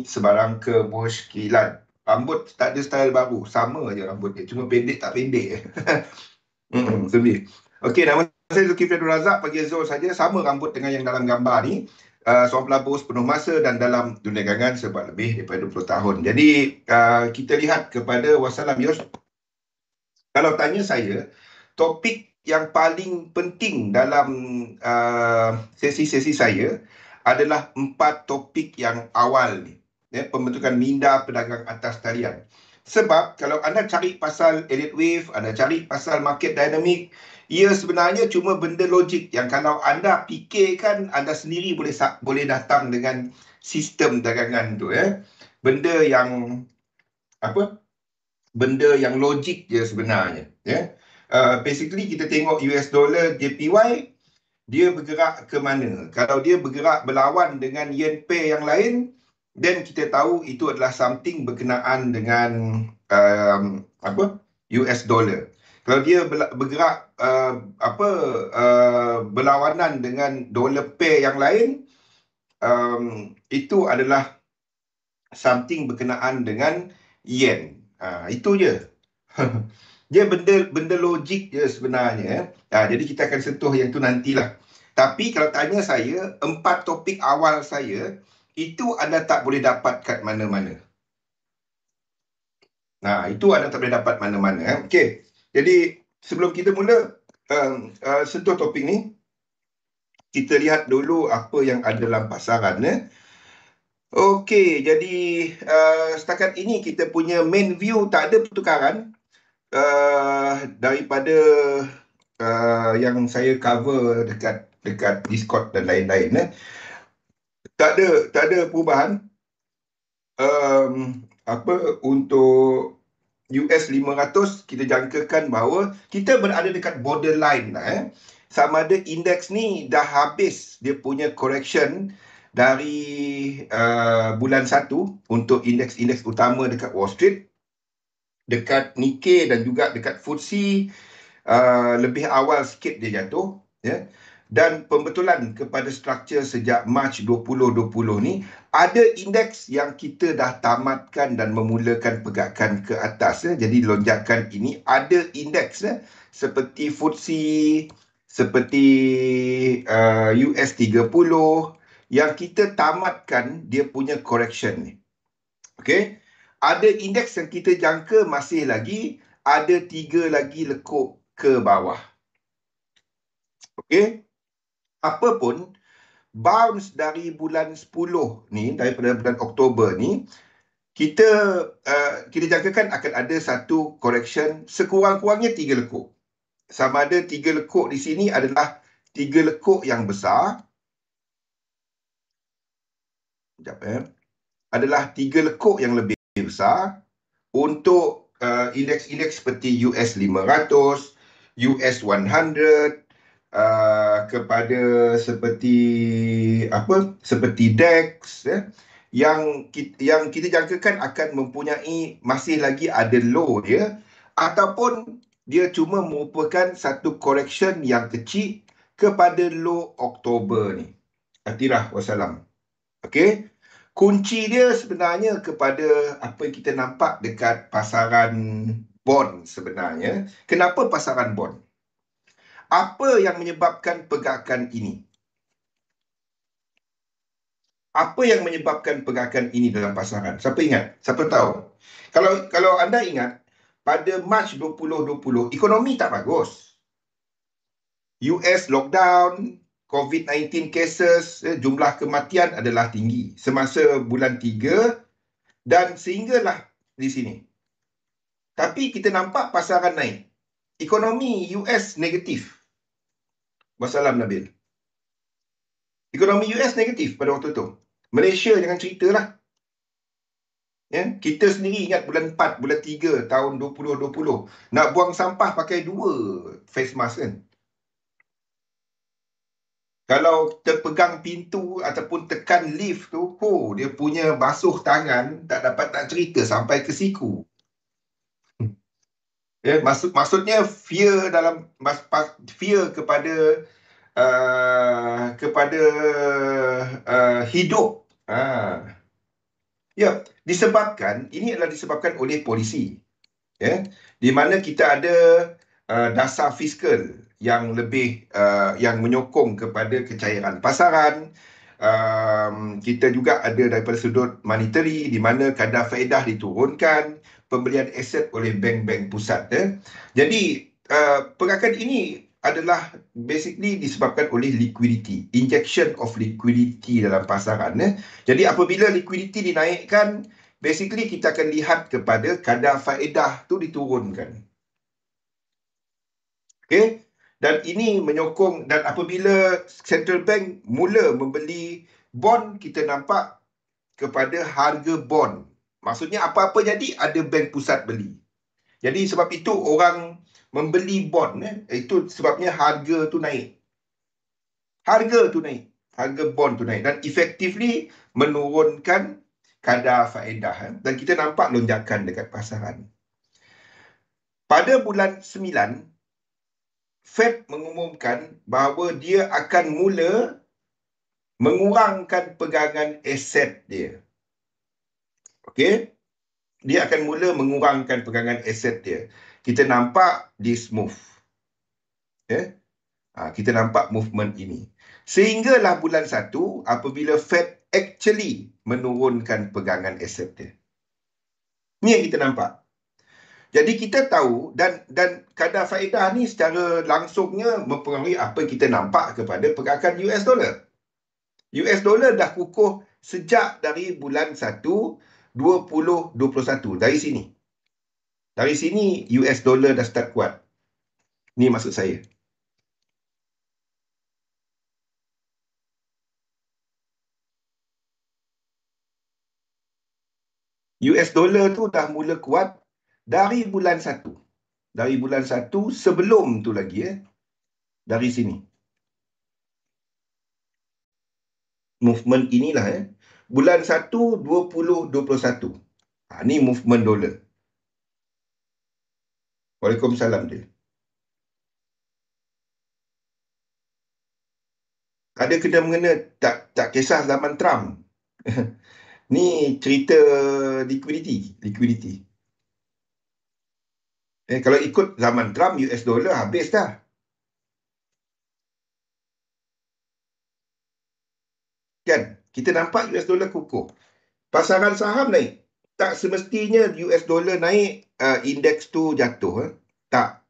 sebarang kemusykilan. Rambut tak ada style baru, sama je rambut dia, cuma pendek tak pendek. Sedih. Okey, nama saya Zulkifli Abdul Razak, panggil Zul saja. Sama rambut dengan yang dalam gambar ni. Seorang pelabur sepenuh masa dan dalam dunia gangan sebab lebih daripada 20 tahun. Jadi, kita lihat kepada Wassalam Yus. Kalau tanya saya, topik yang paling penting dalam sesi-sesi saya adalah 4 topik yang awal ni. Pembentukan minda pedagang atas talian. Sebab kalau anda cari pasal elite wave, anda cari pasal market dynamic, ia sebenarnya cuma benda logik yang kalau anda fikirkan, anda sendiri boleh datang dengan sistem dagangan tu. Benda yang benda yang logik je sebenarnya. Basically kita tengok US dollar JPY, dia bergerak ke mana. Kalau dia bergerak berlawan dengan yen pair yang lain, then kita tahu itu adalah something berkenaan dengan US dollar. Kalau dia bergerak berlawanan dengan dollar pair yang lain, itu adalah something berkenaan dengan yen. Itu je. Dia benda logik je sebenarnya. Jadi kita akan sentuh yang tu nantilah. Tapi kalau tanya saya, 4 topik awal saya, itu anda tak boleh dapat kat mana-mana. Itu anda tak boleh dapat mana-mana. Okey. Jadi sebelum kita mula sentuh topik ni, kita lihat dulu apa yang ada dalam pasaran. Okey, jadi setakat ini kita punya main view tak ada pertukaran daripada yang saya cover dekat Discord dan lain-lain. Tak ada perubahan. Untuk US 500 kita jangkakan bahawa kita berada dekat borderline lah. Sama ada indeks ni dah habis dia punya correction dari bulan 1 untuk indeks-indeks utama dekat Wall Street, dekat Nikkei dan juga dekat FTSE. Lebih awal sikit dia jatuh, dan pembetulan kepada struktur sejak Mac 2020 ni, ada indeks yang kita dah tamatkan dan memulakan pergerakan ke atas. Jadi lonjakan ini ada indeks seperti FTSE, seperti US 30 yang kita tamatkan dia punya correction ni. Okey, ada indeks yang kita jangka masih lagi ada 3 lagi lekuk ke bawah. Okey, apapun bounce dari bulan 10 ni, daripada bulan Oktober ni, kita jangkakan akan ada satu correction sekurang-kurangnya 3 lekuk. Sama ada 3 lekuk di sini adalah 3 lekuk yang besar. Adalah 3 lekuk yang lebih besar untuk indeks-indeks seperti US 500, US 100, kepada seperti DAX, yang kita jangkakan akan mempunyai masih lagi ada low dia, ataupun dia cuma merupakan satu correction yang kecil kepada low Oktober ni. Atirah wassalam. Okey, kunci dia sebenarnya kepada apa yang kita nampak dekat pasaran bond sebenarnya. Kenapa pasaran bond? Apa yang menyebabkan pergerakan ini? Apa yang menyebabkan pergerakan ini dalam pasaran? Siapa ingat? Siapa tahu? Kalau anda ingat, pada Mac 2020, ekonomi tak bagus. US lockdown, COVID-19 cases, jumlah kematian adalah tinggi semasa bulan 3 dan sehinggalah di sini. Tapi kita nampak pasaran naik. Ekonomi US negatif. Wassalam Nabil. Ekonomi US negatif pada waktu tu. Malaysia jangan ceritalah. Kita sendiri ingat bulan 4, bulan 3 tahun 2020. Nak buang sampah pakai 2 face mask kan. Kalau terpegang pintu ataupun tekan lift tu, dia punya basuh tangan tak dapat nak cerita sampai ke siku. Maksudnya fear kepada hidup. Ya, ini adalah disebabkan oleh polisi. Ya, di mana kita ada dasar fiskal yang lebih yang menyokong kepada kecairan pasaran. Kita juga ada daripada sudut monetary di mana kadar faedah diturunkan, pembelian aset oleh bank-bank pusat. Jadi pergerakan ini adalah basically disebabkan oleh liquidity, injection of liquidity dalam pasaran. Jadi apabila liquidity dinaikkan, basically kita akan lihat kepada kadar faedah tu diturunkan. Okey? Dan ini menyokong, dan apabila central bank mula membeli bond, kita nampak kepada harga bond. Maksudnya apa-apa jadi ada bank pusat beli. Jadi sebab itu orang membeli bond, itu sebabnya harga tu naik. Harga tu naik. Harga bond tu naik dan effectively menurunkan kadar faedah. Dan kita nampak lonjakan dekat pasaran. Pada bulan 9, Fed mengumumkan bahawa dia akan mula mengurangkan pegangan aset dia. Okey? Dia akan mula mengurangkan pegangan aset dia. Kita nampak this move. Kita nampak movement ini. Sehinggalah bulan 1 apabila Fed actually menurunkan pegangan aset dia. Ni yang kita nampak. Jadi kita tahu dan kadar faedah ni secara langsungnya mempengaruhi apa kita nampak kepada pergerakan US dollar. US dollar dah kukuh sejak dari bulan 1 2021 dari sini. Dari sini US dollar dah start kuat. Ni maksud saya. US dollar tu dah mula kuat dari bulan 1. Dari bulan 1 sebelum tu lagi dari sini. Movement inilah bulan 1 2021. Ni movement dolar. Waalaikumsalam dia. Ada kena mengena tak kisah zaman Trump. Ni cerita liquidity. Kalau ikut zaman Trump, US dollar habis dah. Kan? Kita nampak US dollar kukuh. Pasaran saham naik. Tak semestinya US dollar naik, indeks tu jatuh. Tak.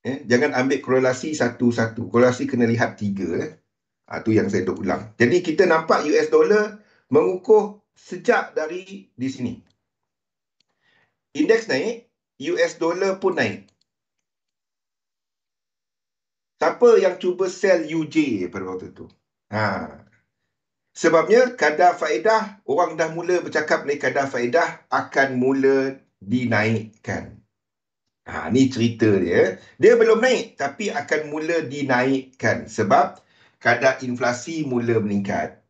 Jangan ambil korelasi satu-satu. Korelasi kena lihat 3. Tu yang saya duk ulang. Jadi kita nampak US dollar mengukuh sejak dari di sini. Indeks naik, US dollar pun naik. Siapa yang cuba sell UJ pada waktu tu? Sebabnya kadar faedah, orang dah mula bercakap ni kadar faedah akan mula dinaikkan. Ni cerita dia. Dia belum naik tapi akan mula dinaikkan sebab kadar inflasi mula meningkat.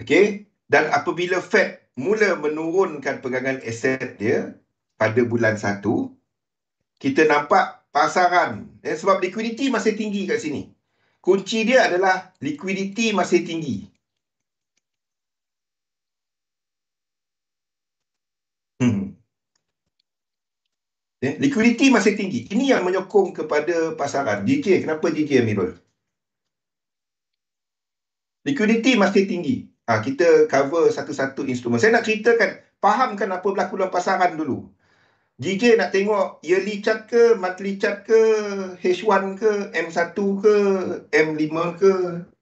Okey? Dan apabila Fed mula menurunkan pegangan aset dia pada bulan 1, kita nampak pasaran. Sebab liquidity masih tinggi kat sini. Kunci dia adalah liquidity masih tinggi. Liquidity masih tinggi. Ini yang menyokong kepada pasaran. JJ, kenapa JJ Amirul? Liquidity masih tinggi. Kita cover satu-satu instrumen. Saya nak ceritakan, fahamkan apa berlaku dalam pasaran dulu. JJ nak tengok yearly chart ke, monthly chart ke, H1 ke, M1 ke, M5 ke,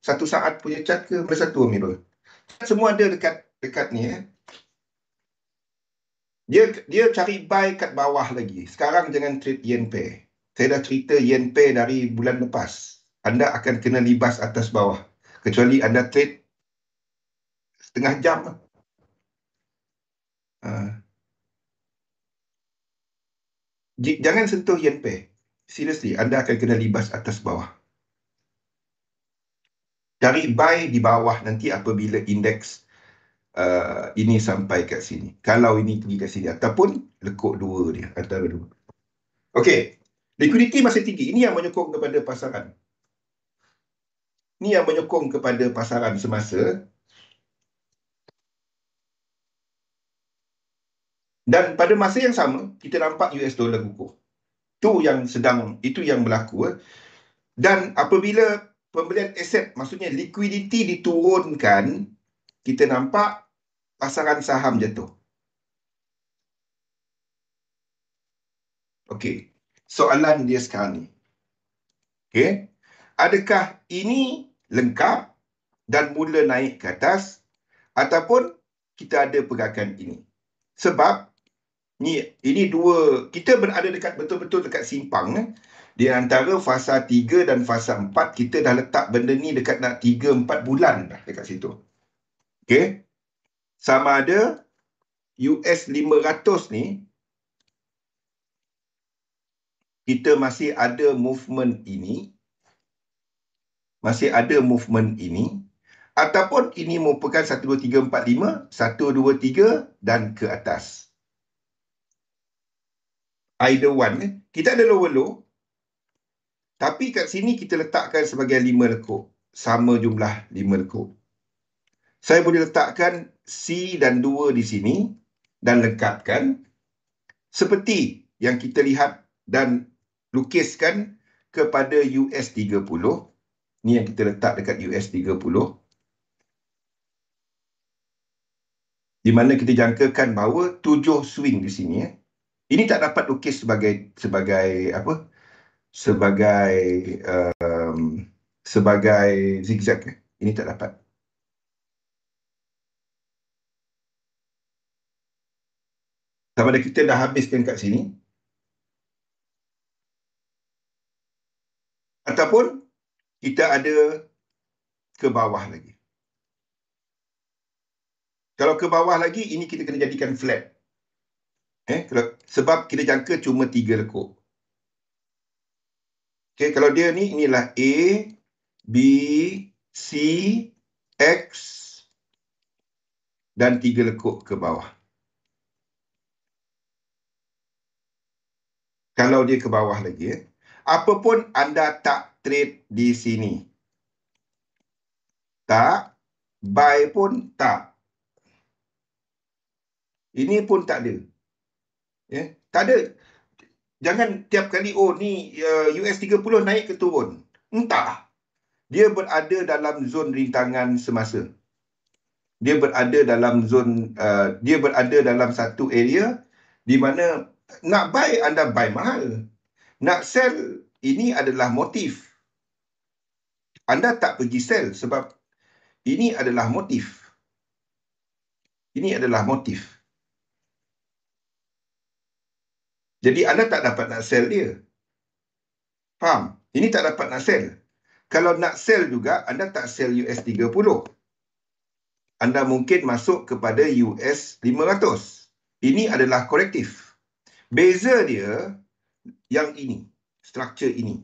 satu saat punya chart ke, mana satu Amirul? Semua ada dekat ni. Dia cari buy kat bawah lagi. Sekarang jangan trade yen pair. Saya dah cerita yen pair dari bulan lepas. Anda akan kena libas atas bawah. Kecuali anda trade setengah jam. Jangan sentuh yen pair. Seriously, anda akan kena libas atas bawah. Cari buy di bawah nanti apabila indeks ini sampai kat sini. Kalau ini pergi kat sini. Ataupun lekuk dua dia. Antara dua. Okey. Liquidity masih tinggi. Ini yang menyokong kepada pasaran. Ini yang menyokong kepada pasaran semasa. Dan pada masa yang sama, kita nampak US dollar kukuh. Itu yang berlaku. Dan apabila pembelian aset, maksudnya liquidity diturunkan, kita nampak pasaran saham jatuh. Okey. Soalan dia sekarang ni. Okey. Adakah ini lengkap dan mula naik ke atas ataupun kita ada pergerakan ini? Sebab ini dua, kita berada betul-betul dekat simpang. Di antara fasa 3 dan fasa 4, kita dah letak benda ni dekat nak 3-4 bulan dah dekat situ. Okey. Sama ada US 500 ni, kita masih ada movement ini, ataupun ini merupakan 1, 2, 3, 4, 5, 1, 2, 3 dan ke atas. Either one. Kita ada lower low, tapi kat sini kita letakkan sebagai 5 lekuk. Sama jumlah 5 lekuk. Saya boleh letakkan C dan 2 di sini dan lengkapkan seperti yang kita lihat dan lukiskan kepada US 30. Ni yang kita letak dekat US 30. Di mana kita jangkakan bahawa 7 swing di sini. Ini tak dapat lukis sebagai apa? Sebagai zigzag. Ini tak dapat. Sama ada kita dah habiskan kat sini, ataupun kita ada ke bawah lagi. Kalau ke bawah lagi, ini kita kena jadikan flat. Sebab kita jangka cuma 3 lekuk. Okay, kalau dia ni, inilah A, B, C, X dan 3 lekuk ke bawah. Kalau dia ke bawah lagi, apapun anda tak trade di sini. Tak, buy pun tak. Ini pun tak ada. Tak ada. Jangan tiap kali, oh ni US 30 naik ke turun. Entah. Dia berada dalam zon rintangan semasa. Dia berada dalam satu area di mana nak buy, anda buy mahal. Nak sell, ini adalah motif. Anda tak pergi sell sebab ini adalah motif. Ini adalah motif. Jadi anda tak dapat nak sell dia. Faham? Ini tak dapat nak sell. Kalau nak sell juga, anda tak sell US 30. Anda mungkin masuk kepada US 500. Ini adalah korektif. Beza dia yang ini, struktur ini.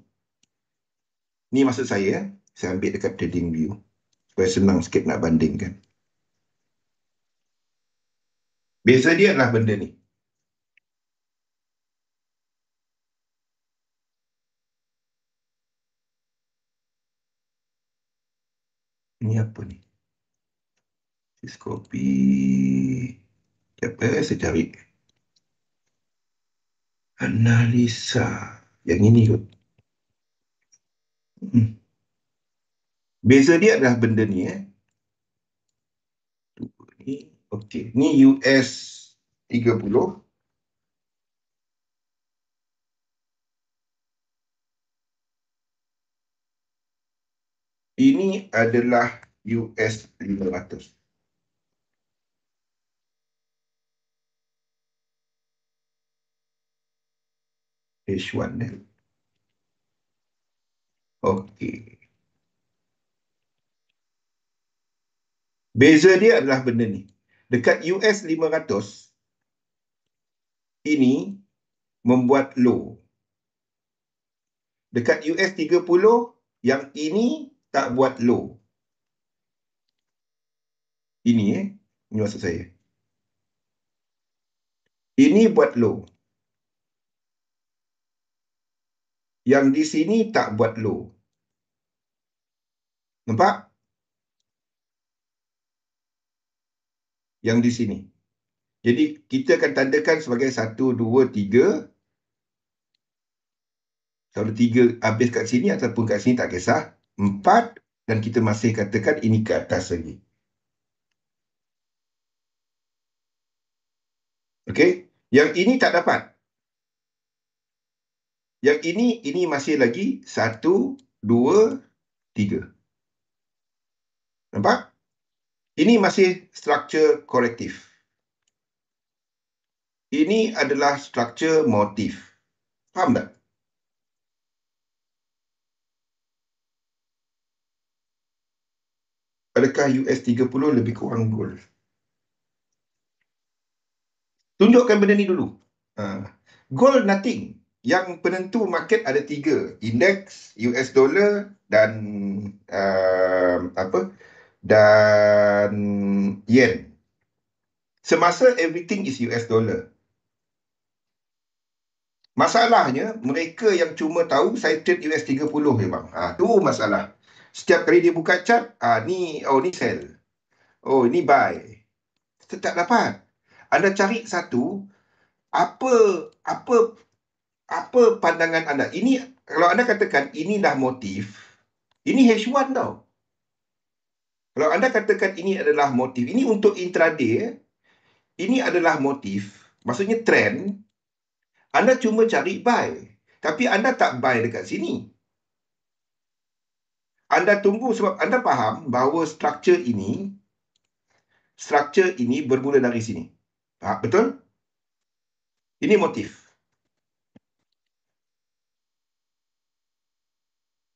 Ni maksud saya ambil dekat trading view supaya senang sikit nak bandingkan. Beza dia adalah benda ni. Ini apa ni? Copy. Apa saya cari? Analisa. Yang ini kot. Beza dia adalah benda ni. Okey. Ni US 30. Ini adalah US 500. H1. Okey. Beza dia adalah benda ni. Dekat US 500, ini membuat low. Dekat US 30, yang ini tak buat low. Ini maksud saya. Ini buat low. Yang di sini tak buat low. Nampak? Yang di sini. Jadi kita akan tandakan sebagai 1, 2, 3. Kalau 3 habis kat sini ataupun kat sini tak kisah. 4 dan kita masih katakan ini ke atas lagi. Okey. Yang ini tak dapat. Yang ini masih lagi 1, 2, 3. Nampak? Ini masih struktur korektif. Ini adalah struktur motif. Faham tak? Adakah US 30 lebih kurang gold? Tunjukkan benda ni dulu. Gold nothing. Yang penentu market ada 3. Index, US dollar dan dan yen. Semasa everything is US dollar. Masalahnya, mereka yang cuma tahu saya trade US 30 je bang. Tu masalah. Setiap kali dia buka chart, ni sell. Oh, ni buy. Tak dapat. Anda cari satu, apa apa apa pandangan anda? Ini kalau anda katakan inilah motif, ini H1 tau. Kalau anda katakan ini adalah motif, ini untuk intraday, ini adalah motif, maksudnya trend, anda cuma cari buy. Tapi anda tak buy dekat sini. Anda tunggu sebab anda faham bahawa struktur ini bermula dari sini. Betul? Ini motif.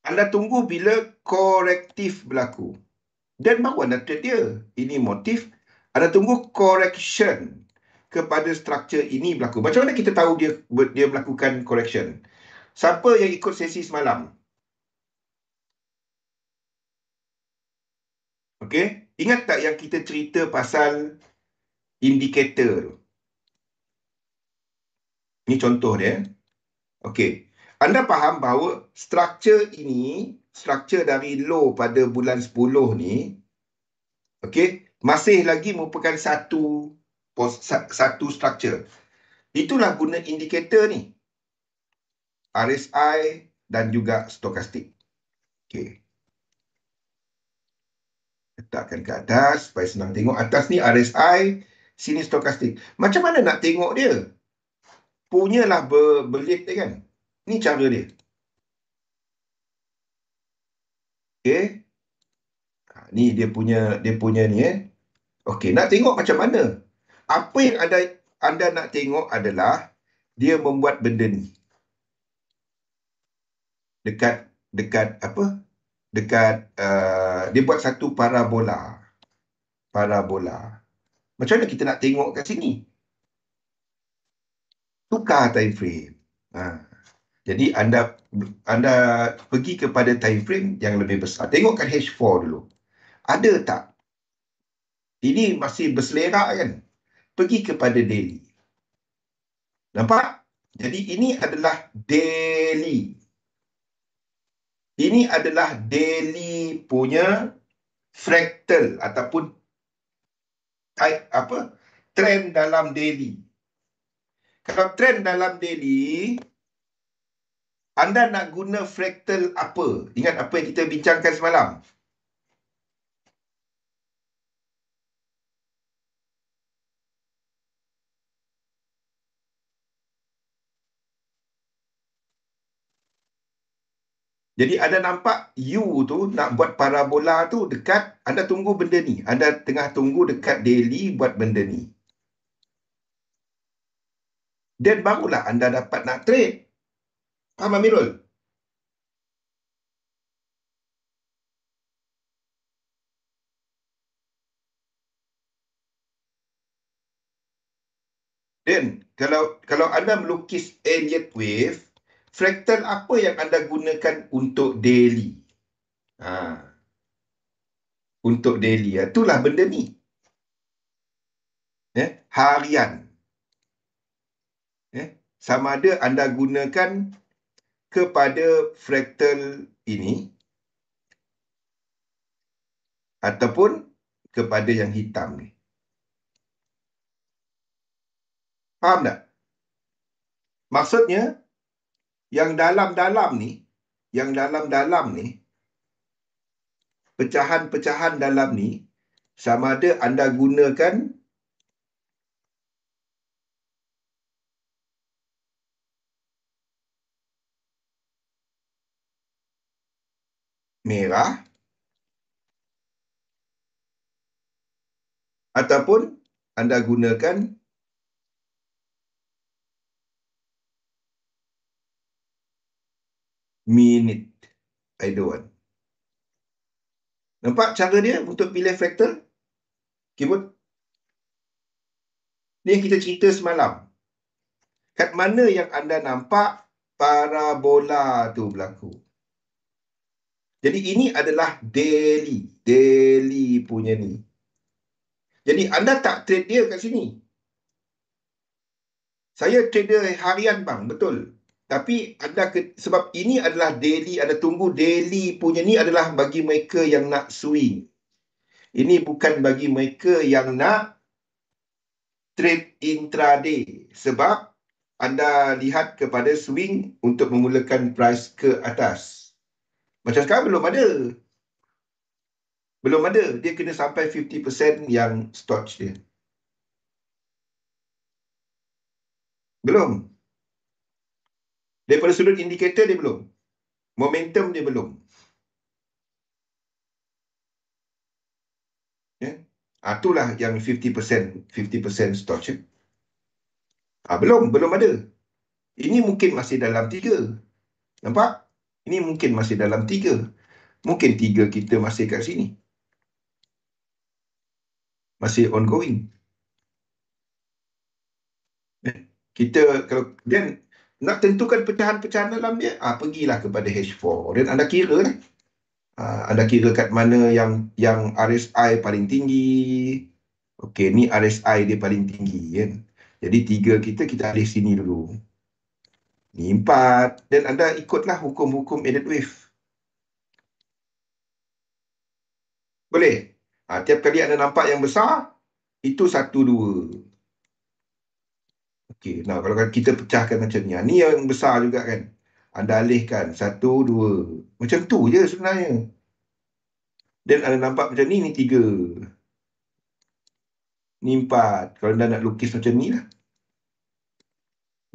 Anda tunggu bila korektif berlaku. Dan baru anda trade dia. Ini motif. Anda tunggu correction kepada struktur ini berlaku. Macam mana kita tahu dia melakukan correction? Siapa yang ikut sesi semalam? Okey, ingat tak yang kita cerita pasal indikator tu? Ini contoh dia. Okey. Anda faham bahawa struktur dari low pada bulan 10 ni, okey, masih lagi merupakan satu struktur. Itulah guna indikator ni. RSI dan juga stokastik. Okey. Letakkan ke atas supaya senang tengok. Atas ni RSI, sini stokastik. Macam mana nak tengok dia? Punyalah berbelit dia kan. Ni cara dia. Okey. Ni dia punya ni Okey, nak tengok macam mana? Apa yang anda nak tengok adalah dia membuat benda ni. Dekat apa? Dia buat satu parabola. Macam mana kita nak tengok kat sini? Tukar time frame. Jadi anda pergi kepada time frame yang lebih besar. Tengokkan H4 dulu. Ada tak? Ini masih berselerak kan? Pergi kepada daily. Nampak? Jadi ini adalah daily. Ini adalah daily punya fractal ataupun trend dalam daily. Kalau trend dalam daily, anda nak guna fractal apa? Ingat apa yang kita bincangkan semalam? Jadi anda nampak U tu nak buat parabola tu dekat, anda tunggu benda ni. Anda tengah tunggu dekat daily buat benda ni. Dan barulah anda dapat nak trade. Faham Amirul? Dan kalau anda melukis Elliott wave, fractal apa yang anda gunakan untuk daily? Untuk daily. Itulah benda ni. Harian. Sama ada anda gunakan kepada fractal ini ataupun kepada yang hitam ni. Faham tak? Maksudnya, yang dalam-dalam ni, pecahan-pecahan dalam ni, sama ada anda gunakan merah ataupun anda gunakan minute. I don't want. Nampak cara dia untuk pilih fractal? Keyboard. Ni yang kita cerita semalam. Kat mana yang anda nampak parabola tu berlaku? Jadi ini adalah daily punya ni. Jadi anda tak trade dia kat sini. Saya trader harian bang, betul. Tapi anda sebab ini adalah daily, anda tunggu daily punya ni adalah bagi mereka yang nak swing. Ini bukan bagi mereka yang nak trade intraday. Sebab anda lihat kepada swing untuk memulakan price ke atas. Macam sekarang belum ada. Belum ada. Dia kena sampai 50% yang stocks dia. Belum. Daripada sudut indikator dia belum. Momentum dia belum. Ya. Itulah yang 50% stocks. Ya. Belum ada. Ini mungkin masih dalam 3. Nampak? Ini mungkin masih dalam 3. Mungkin 3 kita masih kat sini. Masih ongoing. Kita kalau dan nak tentukan pecahan-pecahan dalam dia, pergilah kepada H4 dan anda kira lah. Anda kira kat mana yang RSI paling tinggi. Okey, ni RSI dia paling tinggi kan. Jadi 3 kita alih sini dulu. Ni 4 dan anda ikutlah hukum-hukum Elliott Wave. Boleh? Tiap kali anda nampak yang besar, itu 1, 2. Okey, nah kalau kita pecahkan macam ni. Ni yang besar juga kan. Anda alihkan 1, 2. Macam tu je sebenarnya. Dan anda nampak macam ni 3. Ni 4. Kalau anda nak lukis macam ni lah.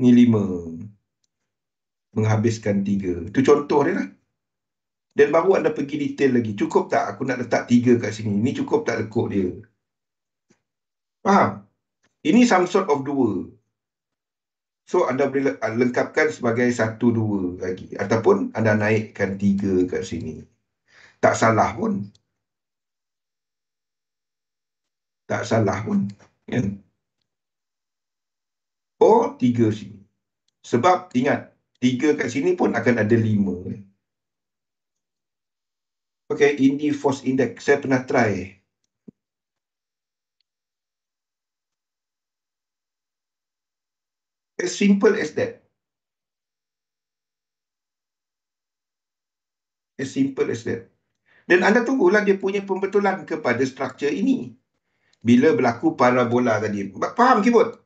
Ni 5. Menghabiskan 3. Itu contoh dia lah. Dan baru anda pergi detail lagi. Cukup tak aku nak letak 3 kat sini? Ni cukup tak lekuk dia? Faham? Ini some sort of 2. So, anda boleh lengkapkan sebagai 1, 2 lagi. Ataupun anda naikkan 3 kat sini. Tak salah pun. Tak salah pun. Kan? 3 sini. Sebab ingat, 3 kat sini pun akan ada 5. Okay, Indy Force Index. Saya pernah try. As simple as that. As simple as that. Dan anda tunggulah dia punya pembetulan kepada struktur ini. Bila berlaku parabola tadi. Faham keyboard?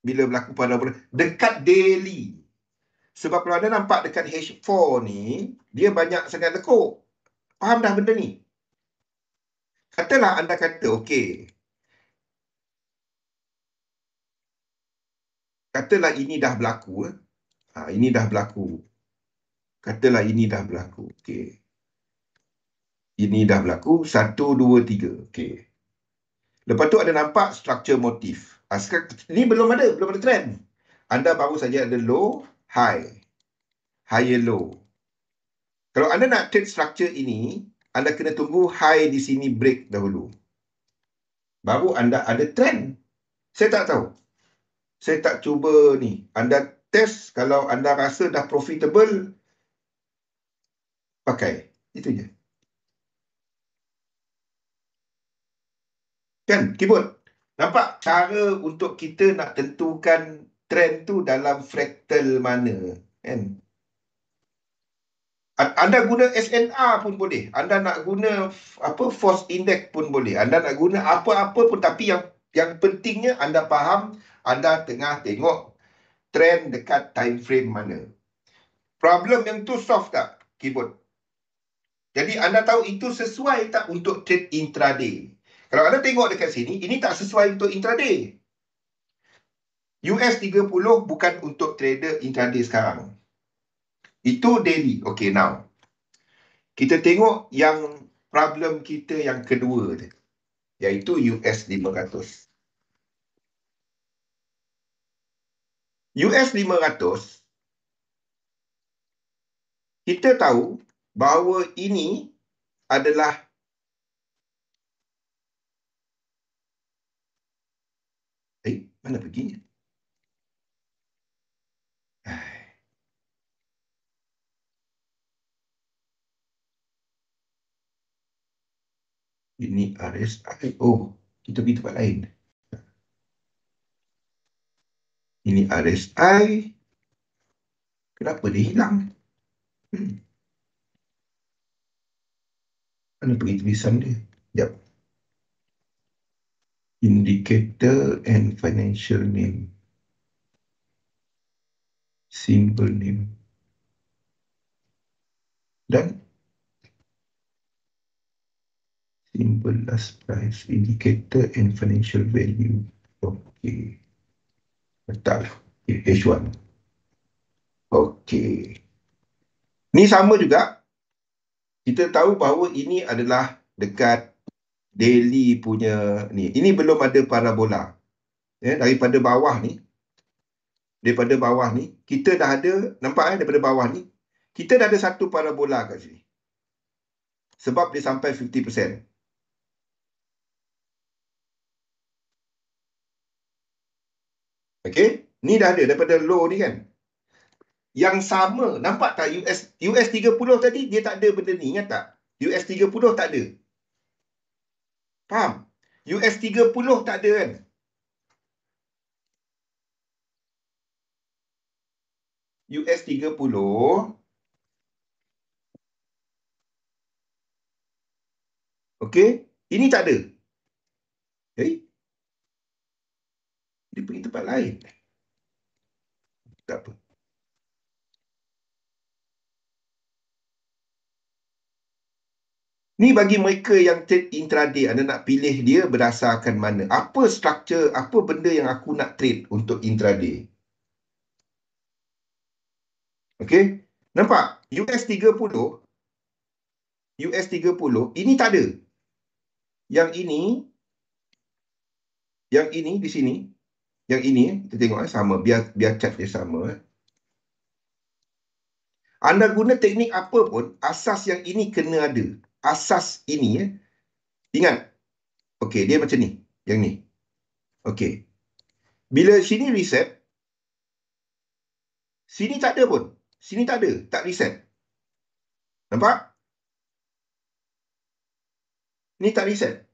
Bila berlaku parabola. Dekat daily. Sebab kalau anda nampak dekat H4 ni, dia banyak sangat lekuk. Faham dah benda ni? Katalah anda kata, okey. Katalah ini dah berlaku. Ini dah berlaku. Katalah ini dah berlaku. Okey. Ini dah berlaku. 1, 2, 3. Okey. Lepas tu ada nampak struktur motif. Ini belum ada trend. Anda baru saja ada low, high. Higher low. Kalau anda nak trade struktur ini, anda kena tunggu high di sini break dahulu. Baru anda ada trend. Saya tak tahu. Saya tak cuba ni. Anda test kalau anda rasa dah profitable, pakai. Itu je. Kan, keyboard. Nampak cara untuk kita nak tentukan trend tu dalam fractal mana. Kan? Anda guna SNR pun boleh. Anda nak guna force index pun boleh. Anda nak guna apa-apa pun. Tapi yang pentingnya anda faham anda tengah tengok trend dekat time frame mana. Problem yang tu solve tak keyboard? Jadi anda tahu itu sesuai tak untuk trade intraday. Kalau anda tengok dekat sini, ini tak sesuai untuk intraday. US 30 bukan untuk trader intraday sekarang. Itu daily. Okay, now. Kita tengok yang problem kita yang kedua tu, iaitu US 500. US 500, kita tahu bahawa ini adalah mana pergi? Ini RSI. Oh, kita pergi tempat lain. Ini RSI. Kenapa dia hilang? Mana pergi tulisan dia? Sekejap. Indicator and financial name. Symbol name. Dan symbol last price. Indicator and financial value. Okay. Letak lah. Okay, H1. Okay. Ni sama juga. Kita tahu bahawa ini adalah dekat daily punya ni. Ini belum ada parabola. Daripada bawah ni. Daripada bawah ni. Kita dah ada. Nampak daripada bawah ni. Kita dah ada satu parabola kat sini. Sebab dia sampai 50%. Okay. Ni dah ada daripada low ni kan. Yang sama. Nampak tak US 30 tadi dia tak ada benda ni. Ingat tak? US 30 tak ada. Faham? US 30 tak ada kan? US 30 okey, ini tak ada. Dia pergi tempat lain. Tak apa. Ni bagi mereka yang trade intraday, anda nak pilih dia berdasarkan mana? Apa structure, apa benda yang aku nak trade untuk intraday? Okey? Nampak? US 30, ini tak ada. Yang ini di sini, yang ini kita tengok sama, biar chart dia sama. Anda guna teknik apa pun, asas yang ini kena ada. Asas ini ingat. Okey, dia macam ni, yang ni. Okey. Bila sini reset, sini tak ada pun. Sini tak ada, tak reset. Nampak? Ni tak reset.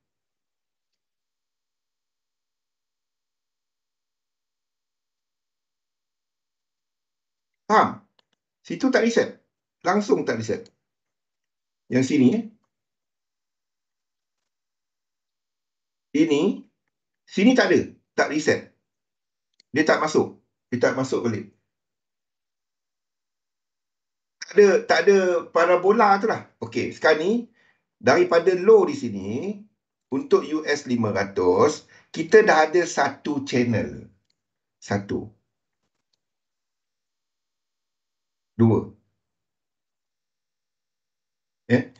Faham? Situ tak reset. Langsung tak reset. Yang sini, ini, sini tak ada, tak reset. Dia tak masuk. Dia tak masuk balik. Tak ada parabola tu lah. Okey, sekarang ni, daripada low di sini, untuk US 500, kita dah ada satu channel. Satu. Dua.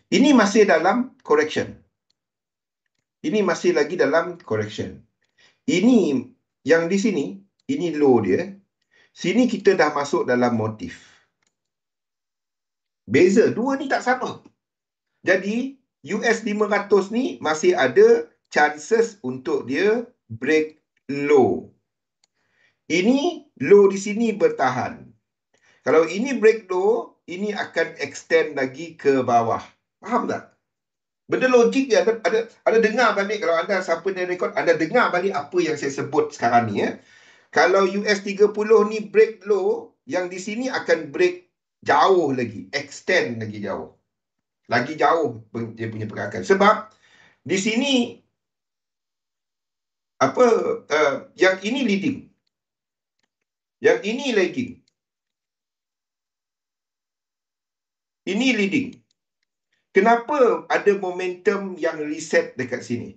Ini masih dalam correction. Ini masih lagi dalam correction. Ini yang di sini, ini low dia. Sini kita dah masuk dalam motif. Beza, dua ni tak sama. Jadi, US 500 ni masih ada chances untuk dia break low. Ini low di sini bertahan. Kalau ini break low, ini akan extend lagi ke bawah. Faham tak? Benda logik dia ada dengar balik. Kalau anda siapa yang rekod, anda dengar balik apa yang saya sebut sekarang ni. Kalau US 30 ni break low, yang di sini akan break jauh lagi, extend lagi jauh. Lagi jauh dia punya pergerakan. Sebab di sini yang ini leading. Yang ini lagging. Ini leading. Kenapa ada momentum yang reset dekat sini?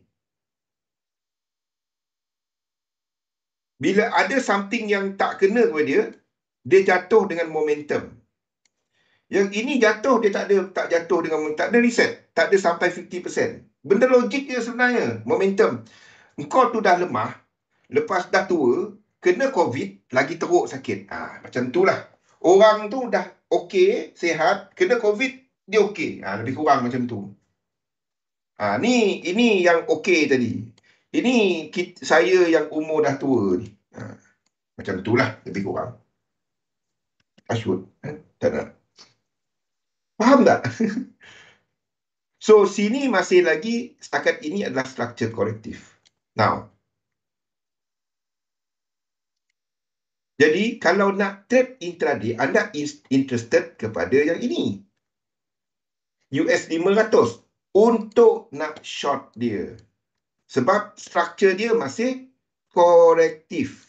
Bila ada something yang tak kena kepada dia, dia jatuh dengan momentum. Yang ini jatuh, dia tak jatuh dengan, tak ada reset. Tak ada sampai 50%. Benda logik dia sebenarnya, momentum. Engkau tu dah lemah, lepas dah tua, kena COVID, lagi teruk sakit. Macam itulah. Orang tu dah okey, sihat, kena COVID, dia okey. Lebih kurang macam tu. Ini yang okey tadi. Ini saya yang umur dah tua ni. Macam itulah lebih kurang. Ashwood. Tak nak. Faham tak? So, sini masih lagi, setakat ini adalah structure korektif. Now, jadi kalau nak trade intraday, anda interested kepada yang ini. US 500 untuk nak short dia. Sebab structure dia masih korektif.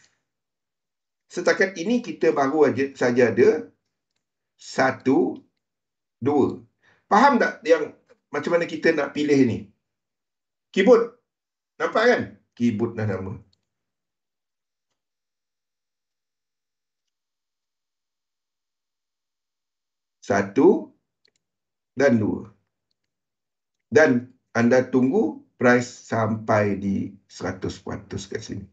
Setakat ini kita baru saja ada 1, 2. Faham tak yang macam mana kita nak pilih ni? Keyboard. Nampak kan? Keyboard dah nama. 1 dan 2. Dan anda tunggu price sampai di 100% kat sini.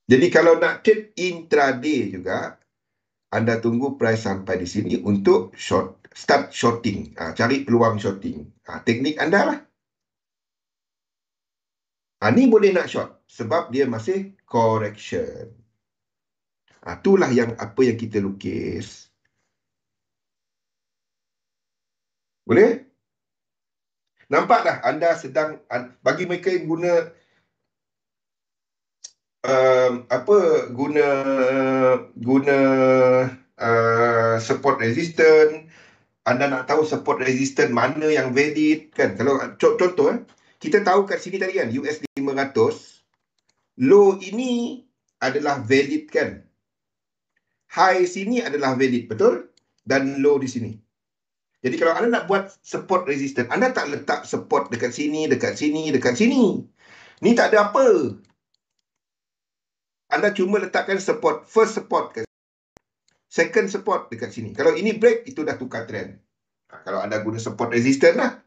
Jadi kalau nak trade intraday juga, anda tunggu price sampai di sini untuk start shorting. Cari peluang shorting. Teknik anda lah. Ni boleh nak short sebab dia masih correction. Itulah yang apa yang kita lukis. Boleh? Nampak dah anda sedang, bagi mereka yang guna guna support resistance, anda nak tahu support resistance mana yang valid kan. Kalau contoh kita tahu kat sini tadi kan, US 500 low ini adalah valid kan, high sini adalah valid, betul, dan low di sini. Jadi kalau anda nak buat support resistance, anda tak letak support dekat sini, dekat sini, dekat sini. Ni tak ada apa. Anda cuma letakkan support, first support kat sini, second support dekat sini. Kalau ini break, itu dah tukar trend. Kalau anda guna support resistance lah.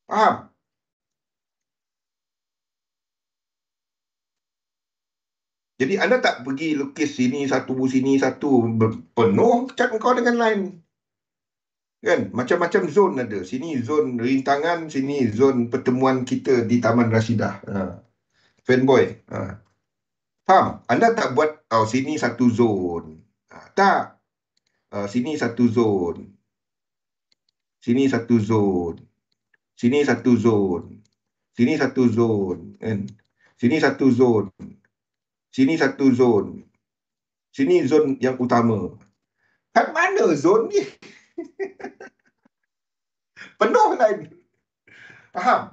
Faham? Jadi anda tak pergi lukis sini satu, penuh cat kau dengan line. Kan? Macam-macam zone ada. Sini zone rintangan, sini zone pertemuan kita di Taman Rashidah. Fanboy. Faham? Anda tak buat, sini satu zone. Tak. Sini satu zone. Sini satu zone. Sini satu zone. Sini satu zone. Kan? Sini satu zone. Sini satu zone. Sini zone yang utama. Kat mana zone ni? Penuh line. Faham?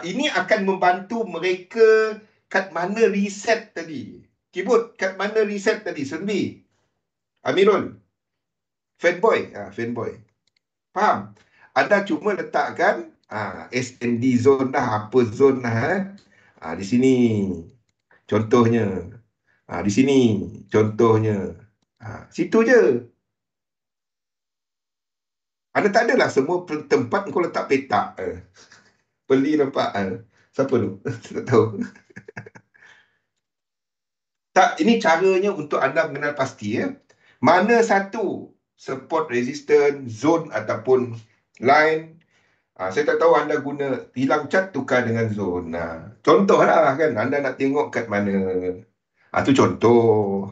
Ini akan membantu mereka kat mana reset tadi. Keyboard, kat mana reset tadi? Sunbi. Amirul. Fanboy. Fanboy. Faham? Anda cuma letakkan SND zone dah, apa zone dah. Di sini. Contohnya. Di sini. Contohnya. Situ je. Anda tak adalah semua tempat kau letak petak. Beli nampak. Siapa tu? Tak tahu. Tak, ini caranya untuk anda mengenal pasti ya. Mana satu support resistance, zone ataupun line. Saya tak tahu anda guna hilang cat tukar dengan zone. Contoh lah kan, anda nak tengok kat mana. Tu contoh.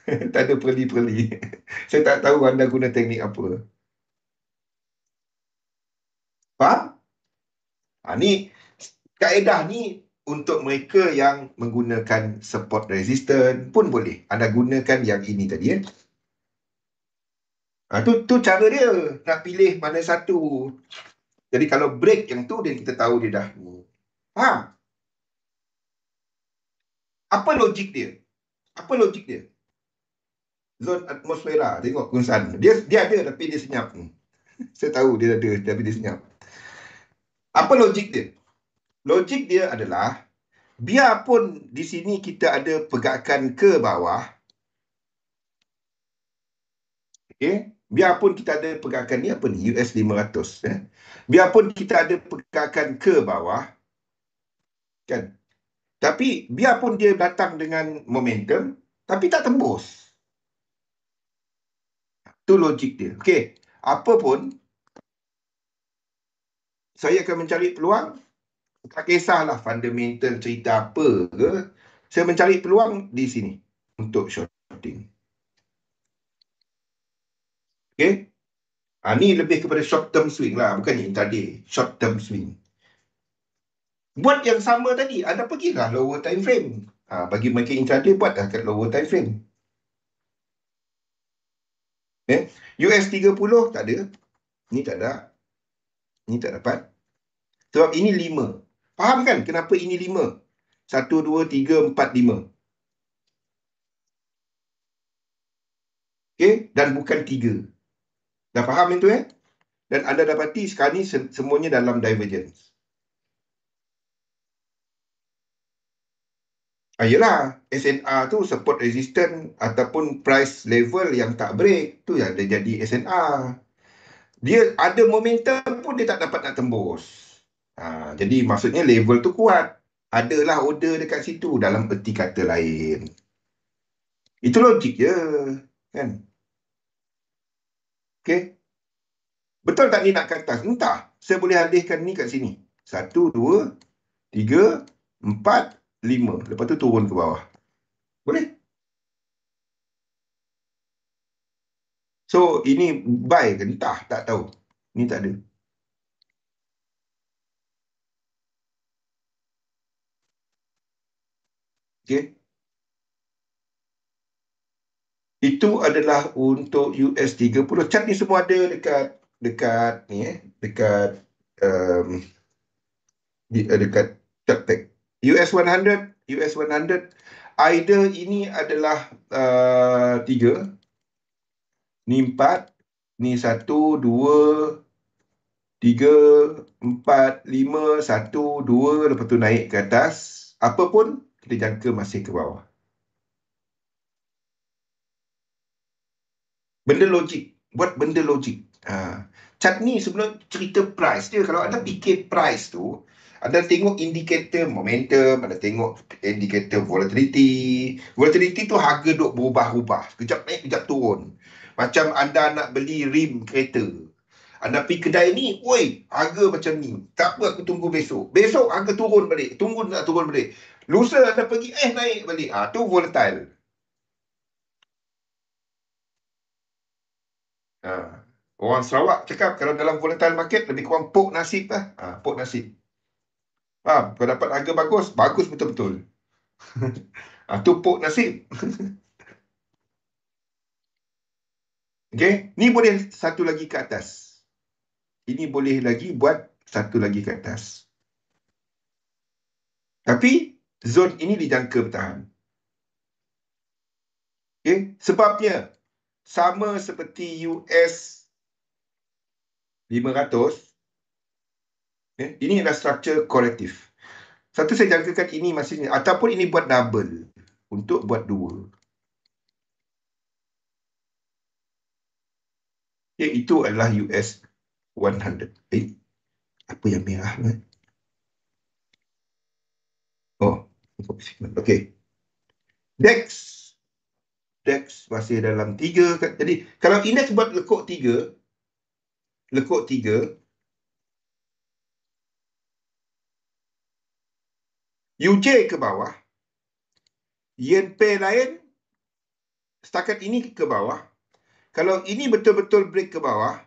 Tak ada perli-perli. Saya tak tahu anda guna teknik apa. Faham? Ni kaedah ni untuk mereka yang menggunakan support resistance pun boleh. Anda gunakan yang ini tadi ya. Tu cara dia nak pilih mana satu. Jadi kalau break yang tu, dia kita tahu dia dah. Faham? Apa logik dia? Apa logik dia? Zon atmosfera, tengok Kunsan. Dia ada tapi dia senyap. Saya tahu dia ada tapi dia senyap. Apa logik dia? Logik dia adalah biarpun di sini kita ada pergerakan ke bawah, okey, biarpun kita ada pergerakan ni apa ni US 500 biarpun kita ada pergerakan ke bawah kan, tapi biarpun dia datang dengan momentum tapi tak tembus. Tu logik dia. Okey, apa pun saya akan mencari peluang, tak kisahlah fundamental cerita apa ke, saya mencari peluang di sini untuk shorting. Okey, ni lebih kepada short term swing lah, bukan intraday, short term swing. Buat yang sama tadi, anda pergilah lower time frame. Bagi mereka intraday, buatlah kat lower time frame. US 30 tak ada. Ni tak ada. Ni tak dapat. Sebab ini 5. Faham kan kenapa ini 5? 1, 2, 3, 4, 5. Okay? Dan bukan 3. Dah faham itu Dan anda dapati sekarang ni semuanya dalam divergence. Yelah, SNR tu support resistance ataupun price level yang tak break. Tu yang dia jadi SNR. Dia ada momentum pun dia tak dapat nak tembus. Jadi maksudnya level tu kuat. Adalah order dekat situ dalam erti kata lain. Itu logik je. Kan? Okay? Betul tak ni nak ke atas? Entah. Saya boleh alihkan ni kat sini. 1, 2, 3, 4, 5. Lepas tu turun ke bawah. Boleh? So, ini buy ke? Entah. Tak tahu. Ni tak ada. Okay? Itu adalah untuk US 30. Chart ni semua ada dekat ni dekat dekat chart tag. US 100, US 100. Either ini adalah 3, ni 4, ni 1, 2, 3, 4, 5, 1, 2, lepas tu naik ke atas. Apa pun kita jangka masih ke bawah. Benda logik. Buat benda logik. Chart ni sebenarnya cerita price dia. Kalau anda fikir price tu, anda tengok indikator momentum, anda tengok indikator volatility. Volatility tu harga duk berubah-ubah. Kejap naik, kejap turun. Macam anda nak beli rim kereta. Anda pergi kedai ni, woi, harga macam ni. Tak apa, aku tunggu besok. Besok harga turun balik. Tunggu nak turun balik. Lusa anda pergi, naik balik. Tu volatile. Orang Sarawak cakap kalau dalam volatile market lebih kurang pok nasib lah. Pok nasib. Faham? Kau dapat harga bagus, bagus betul-betul. Tu pok nasib. Okay? Ni boleh satu lagi ke atas. Ini boleh lagi buat satu lagi ke atas. Tapi zon ini dijangka bertahan. Okay? Sebabnya sama seperti US 500, ini adalah structure korektif. Satu saya jangkakan ini masih ataupun ini buat double untuk buat 2. Itu adalah US 100. Apa yang merah? Oh, okay. DEX. DEX masih dalam 3. Jadi, kalau indeks buat lekuk 3, UJ ke bawah, Yen Pay lain, setakat ini ke bawah. Kalau ini betul-betul break ke bawah,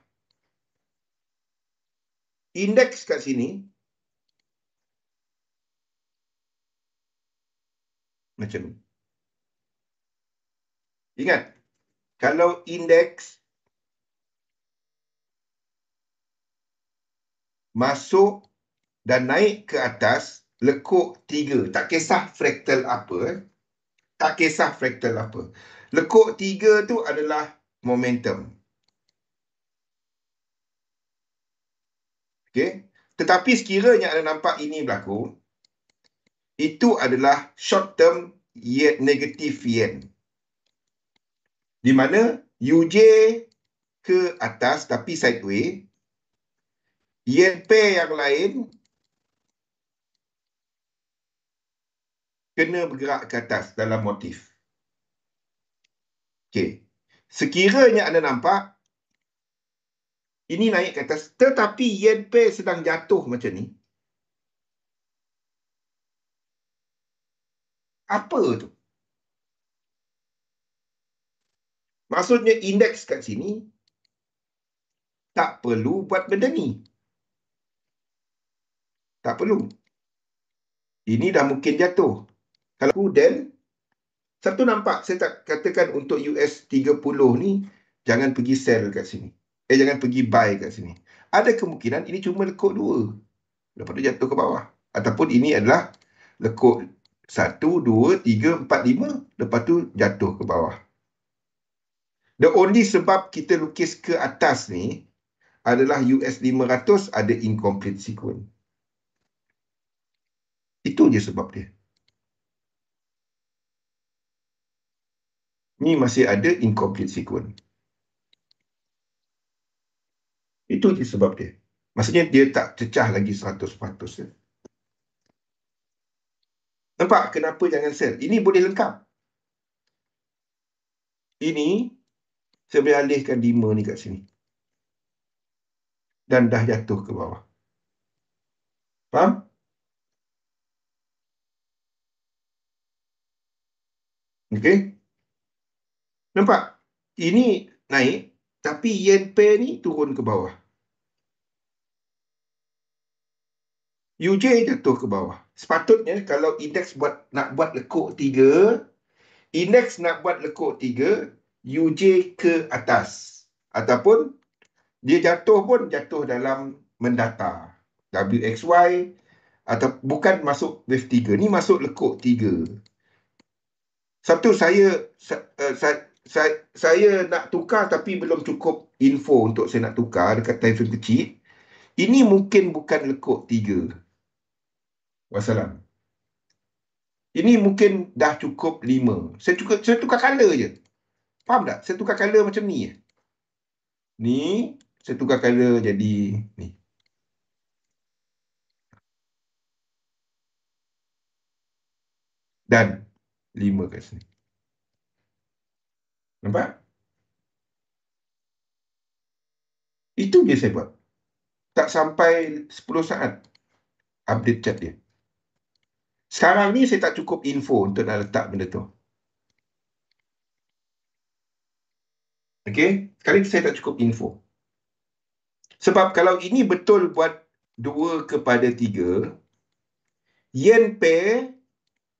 indeks kat sini, macam ni. Ingat, kalau indeks masuk dan naik ke atas, lekuk 3, tak kisah fraktal apa, Tak kisah fraktal apa. Lekuk 3 tu adalah momentum. Okey. Tetapi sekiranya anda nampak ini berlaku, itu adalah short term negative yen. Di mana UJ ke atas tapi sideway, yen pair yang lain kena bergerak ke atas dalam motif. Okey. Sekiranya anda nampak ini naik ke atas tetapi yen pair sedang jatuh macam ni, apa tu? Maksudnya indeks kat sini tak perlu buat benda ni. Tak perlu. Ini dah mungkin jatuh. Kalau then, satu nampak, saya tak katakan untuk US 30 ni, jangan pergi sell kat sini. Jangan pergi buy kat sini. Ada kemungkinan ini cuma lekuk 2. Lepas tu jatuh ke bawah. Ataupun ini adalah lekuk 1, 2, 3, 4, 5. Lepas tu jatuh ke bawah. The only sebab kita lukis ke atas ni adalah US 500 ada incomplete sequence. Itu je sebab dia. Ni masih ada incomplete sequence. Itu je sebab dia. Maksudnya dia tak cecah lagi 100%. Nampak kenapa jangan sell? Ini boleh lengkap. Ini saya boleh alihkan 5 ni kat sini. Dan dah jatuh ke bawah. Faham? Okey? Nampak? Ini naik, tapi yen pair ni turun ke bawah. UJ jatuh ke bawah. Sepatutnya kalau indeks nak buat lekuk 3, indeks nak buat lekuk 3, UJ ke atas. Ataupun dia jatuh pun jatuh dalam mendatar. WXY atau bukan masuk wave 3. Ni masuk lekuk 3. Satu saya nak tukar tapi belum cukup info untuk saya nak tukar dekat time frame kecil. Ini mungkin bukan lekuk 3. Wassalam. Ini mungkin dah cukup 5. Saya tukar color je. Faham tak? Saya tukar color macam ni. Ni, saya tukar color jadi ni. Dan 5 kat sini. Nampak? Itu je saya buat. Tak sampai 10 saat update chat dia. Sekarang ni saya tak cukup info untuk nak letak benda tu. Okey? Sekarang ni saya tak cukup info. Sebab kalau ini betul buat 2 kepada 3, yen pair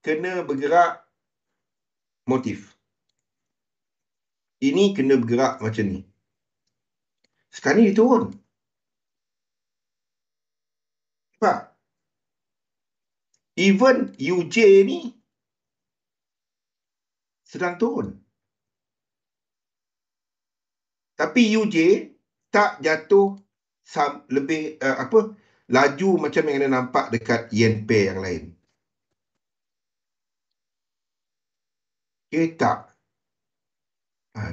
kena bergerak motif. Ini kena bergerak macam ni. Sekarang ni dia turun. Nampak? Even UJ ni sedang turun. Tapi UJ tak jatuh lebih laju macam yang anda nampak dekat yen pair yang lain. Tak.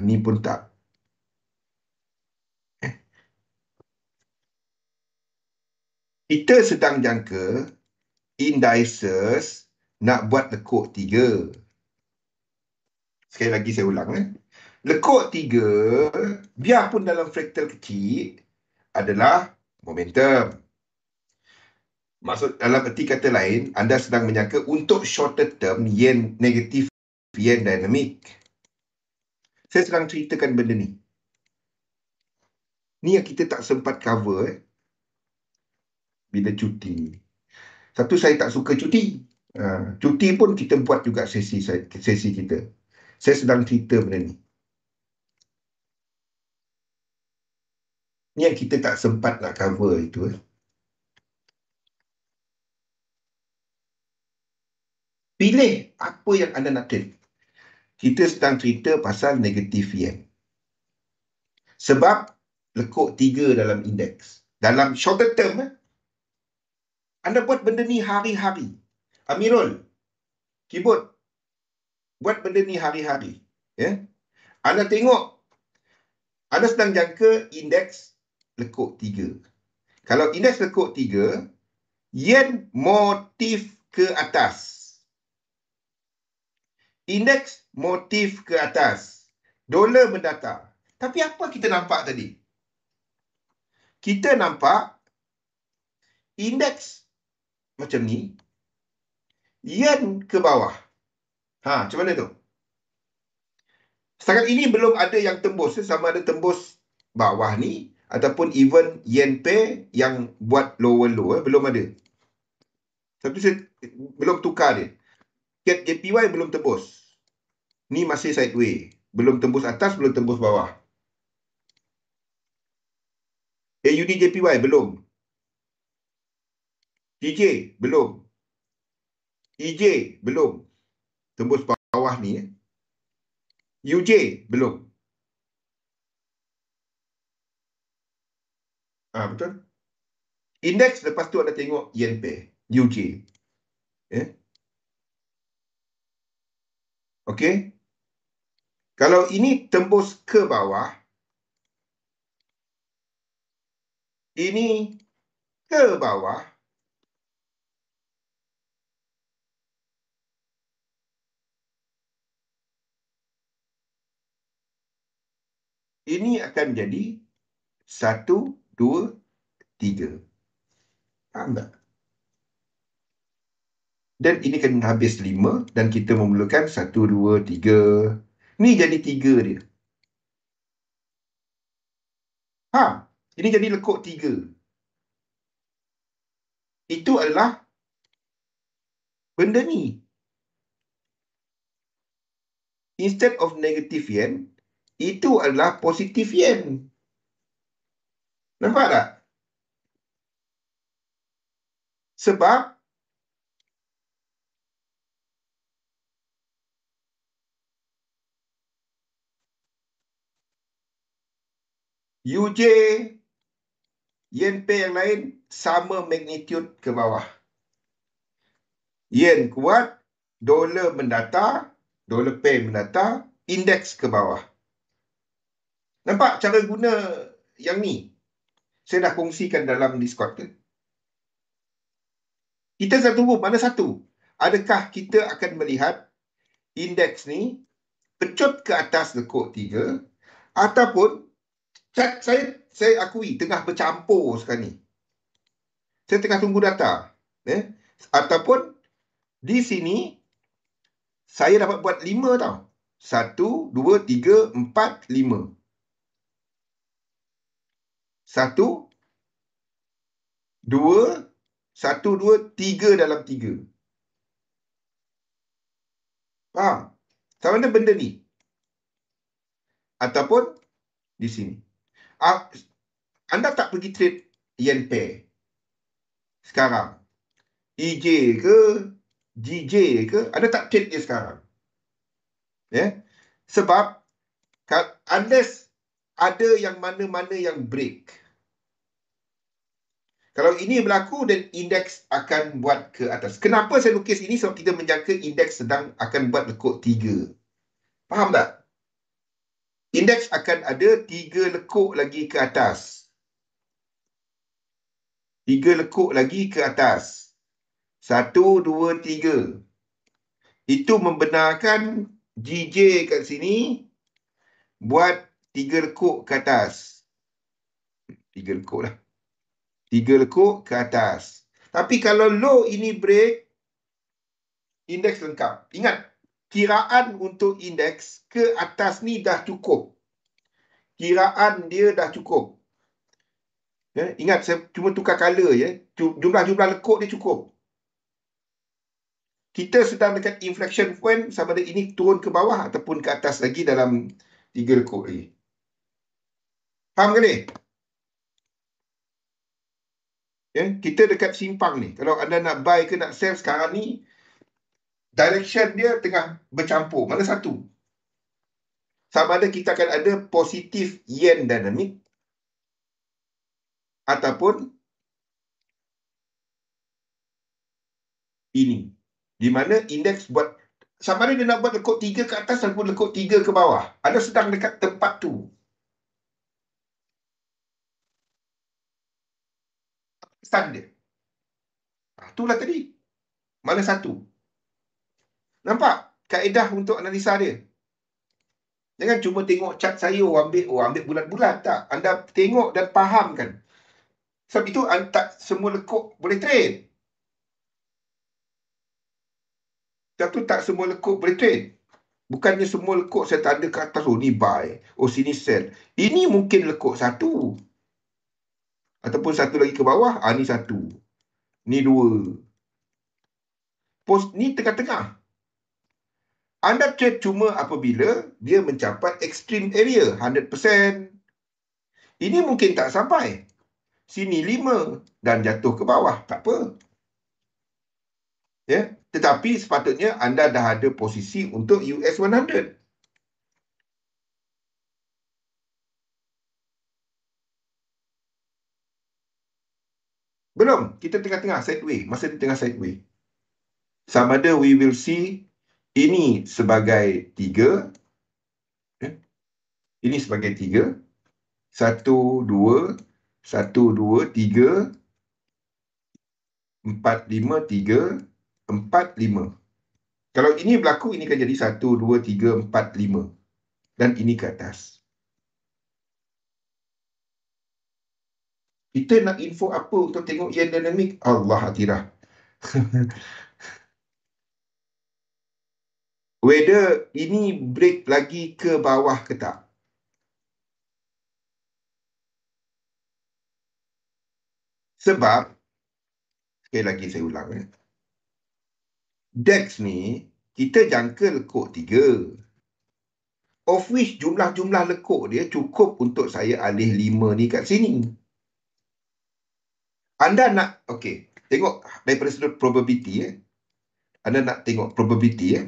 Ni pun tak. Kita sedang jangka indices nak buat lekuk 3. Sekali lagi saya ulang. Lekuk 3, biarpun dalam fraktal kecil, adalah momentum. Maksud dalam erti kata lain, anda sedang menyangka untuk shorter term, yen negatif, yen dynamic. Saya sedang ceritakan benda ni. Ni yang kita tak sempat cover bila cuti. Satu, saya tak suka cuti. Cuti pun kita buat juga sesi kita. Saya sedang cerita benda ni. Ni yang kita tak sempat nak cover itu. Pilih apa yang anda nak trade. Kita sedang cerita pasal negatif yen. Sebab lekuk 3 dalam indeks. Dalam shorter term, anda buat benda ni hari-hari. Amirul, keyboard, buat benda ni hari-hari. Ya? Anda tengok, anda sedang jangka indeks lekuk 3. Kalau indeks lekuk 3, yen motif ke atas. Indeks motif ke atas. Dolar mendatar. Tapi apa kita nampak tadi? Kita nampak indeks macam ni, yen ke bawah. Macam mana tu? Setakat ini belum ada yang tembus. Sama ada tembus bawah ni, ataupun even yen pair yang buat lower low. Belum ada. Tapi saya belum tukar dia. Cat JPY belum tembus. Ni masih sideways. Belum tembus atas, belum tembus bawah. AUD JPY belum. TJ belum. EJ belum. Tembus bawah ni. UJ belum. Betul. Indeks lepas tu anda tengok yen pair. UJ. Okey. Kalau ini tembus ke bawah, ini ke bawah, ini akan jadi 1, 2, 3. Faham tak? Dan ini kan habis 5 dan kita memerlukan 1, 2, 3. Ni jadi 3 dia. Ini jadi lekuk 3. Itu adalah benda ni. Instead of negative yen, itu adalah positif yen. Nampak tak? Sebab UJ, yen pair yang lain sama magnitude ke bawah. Yen kuat, dolar mendatar, dolar pair mendatar, indeks ke bawah. Nampak cara guna yang ni? Saya dah kongsikan dalam Discord ke? Kita sedang tunggu mana satu? Adakah kita akan melihat indeks ni pecut ke atas lekuk 3 ataupun saya akui tengah bercampur sekarang ni. Saya tengah tunggu data. Ataupun di sini saya dapat buat 5 tau. 1, 2, 3, 4, 5. 1, 2, 1, 2, 3 dalam 3. Faham? Sama ada benda ni. Ataupun di sini. Anda tak pergi trade yen pair sekarang. EJ ke, GJ ke, Anda tak trade dia sekarang. Sebab unless ada yang mana-mana yang break. Kalau ini berlaku, dan indeks akan buat ke atas. Kenapa saya lukis ini? Sebab kita menjangka indeks sedang akan buat lekuk 3. Faham tak? Indeks akan ada 3 lekuk lagi ke atas. 3 lekuk lagi ke atas. 1, 2, 3. Itu membenarkan GJ kat sini buat 3 lekuk ke atas. 3 lekuk lah. 3 lekuk ke atas. Tapi kalau low ini break, indeks lengkap. Ingat, kiraan untuk indeks ke atas ni dah cukup. Kiraan dia dah cukup. Ingat, saya cuma tukar color ya. Jumlah-jumlah lekuk dia cukup. Kita sedang dekat inflection point, sama ada ini turun ke bawah ataupun ke atas lagi dalam 3 lekuk lagi. Faham ke ni? Kita dekat simpang ni. Kalau anda nak buy ke nak sell sekarang ni, direction dia tengah bercampur. Mana satu? Sama ada kita akan ada positif yen dynamic ataupun ini. Di mana indeks buat, sama ada dia nak buat lekuk 3 ke atas ataupun lekuk 3 ke bawah. Anda sedang dekat tempat tu. Stand dia. Itulah tadi. Mana satu? Nampak kaedah untuk analisa dia? Jangan cuma tengok chart saya, ambil bulat-bulat. Tak. Anda tengok dan fahamkan. Sebab itu tak semua lekuk boleh trade. Sebab tu tak semua lekuk boleh trade. Bukannya semua lekuk saya tanda ke atas, oh ni buy, oh sini sell. Ini mungkin lekuk satu. Ataupun satu lagi ke bawah, ni satu. Ni dua. Post ni tengah-tengah. Anda trade cuma apabila dia mencapai extreme area, 100%. Ini mungkin tak sampai. Sini 5 dan jatuh ke bawah. Tak apa. Ya, tetapi sepatutnya anda dah ada posisi untuk US 100. Belum, kita tengah-tengah sideway, masa di tengah sideway. Sama ada we will see ini sebagai 3, ini sebagai 3, 1 2 1 2 3 4 5 3 4 5. Kalau ini berlaku, ini akan jadi 1 2 3 4 5 dan ini ke atas. Kita nak info apa untuk tengok yen dynamic? Allah hatirah. Whether ini break lagi ke bawah ke tak. Sebab, sekali lagi saya ulang. DAX ni, kita jangka lekuk 3. Of which jumlah-jumlah lekuk dia cukup untuk saya alih 5 ni kat sini. Anda nak, okey, tengok daripada sudut probability. Anda nak tengok probability.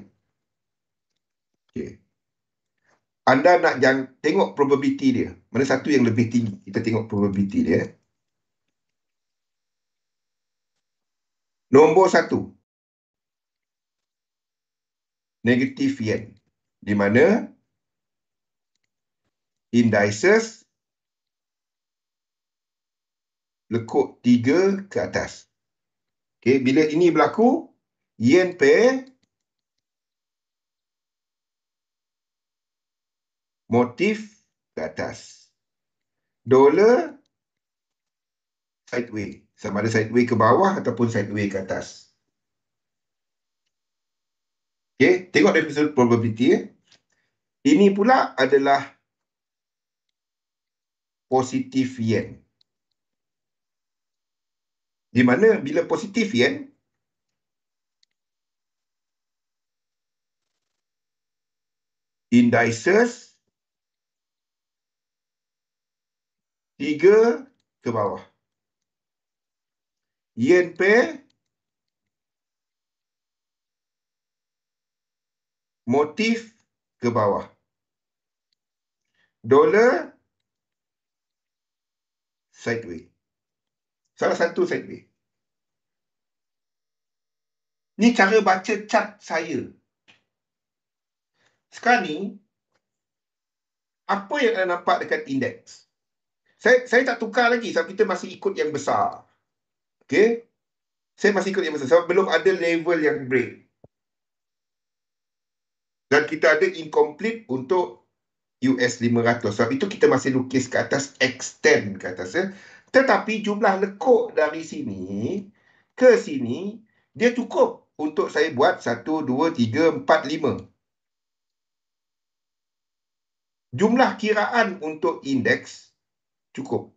Okey. Anda nak tengok probability dia. Mana satu yang lebih tinggi? Kita tengok probability dia. Nombor 1. Negatif yen. Di mana indices lekuk 3 ke atas. Okay, bila ini berlaku, yen pair motif ke atas. Dolar sideway. Sama ada sideway ke bawah ataupun sideway ke atas. Okay, tengok dari sudut probability. Ini pula adalah positif yen. Di mana bila positif yen, indices 3 ke bawah. Yen pair motif ke bawah. Dolar sideway. Salah satu sideway. Ni cara baca chart saya. Sekarang ni, apa yang anda nampak dekat indeks? Saya tak tukar lagi sebab kita masih ikut yang besar. Okay? Saya masih ikut yang besar sebab belum ada level yang break. Dan kita ada incomplete untuk US 500. Sebab itu kita masih lukis ke atas, extend ke atas. Ya? Tetapi jumlah lekuk dari sini ke sini, dia cukup untuk saya buat 1, 2, 3, 4, 5. Jumlah kiraan untuk indeks cukup.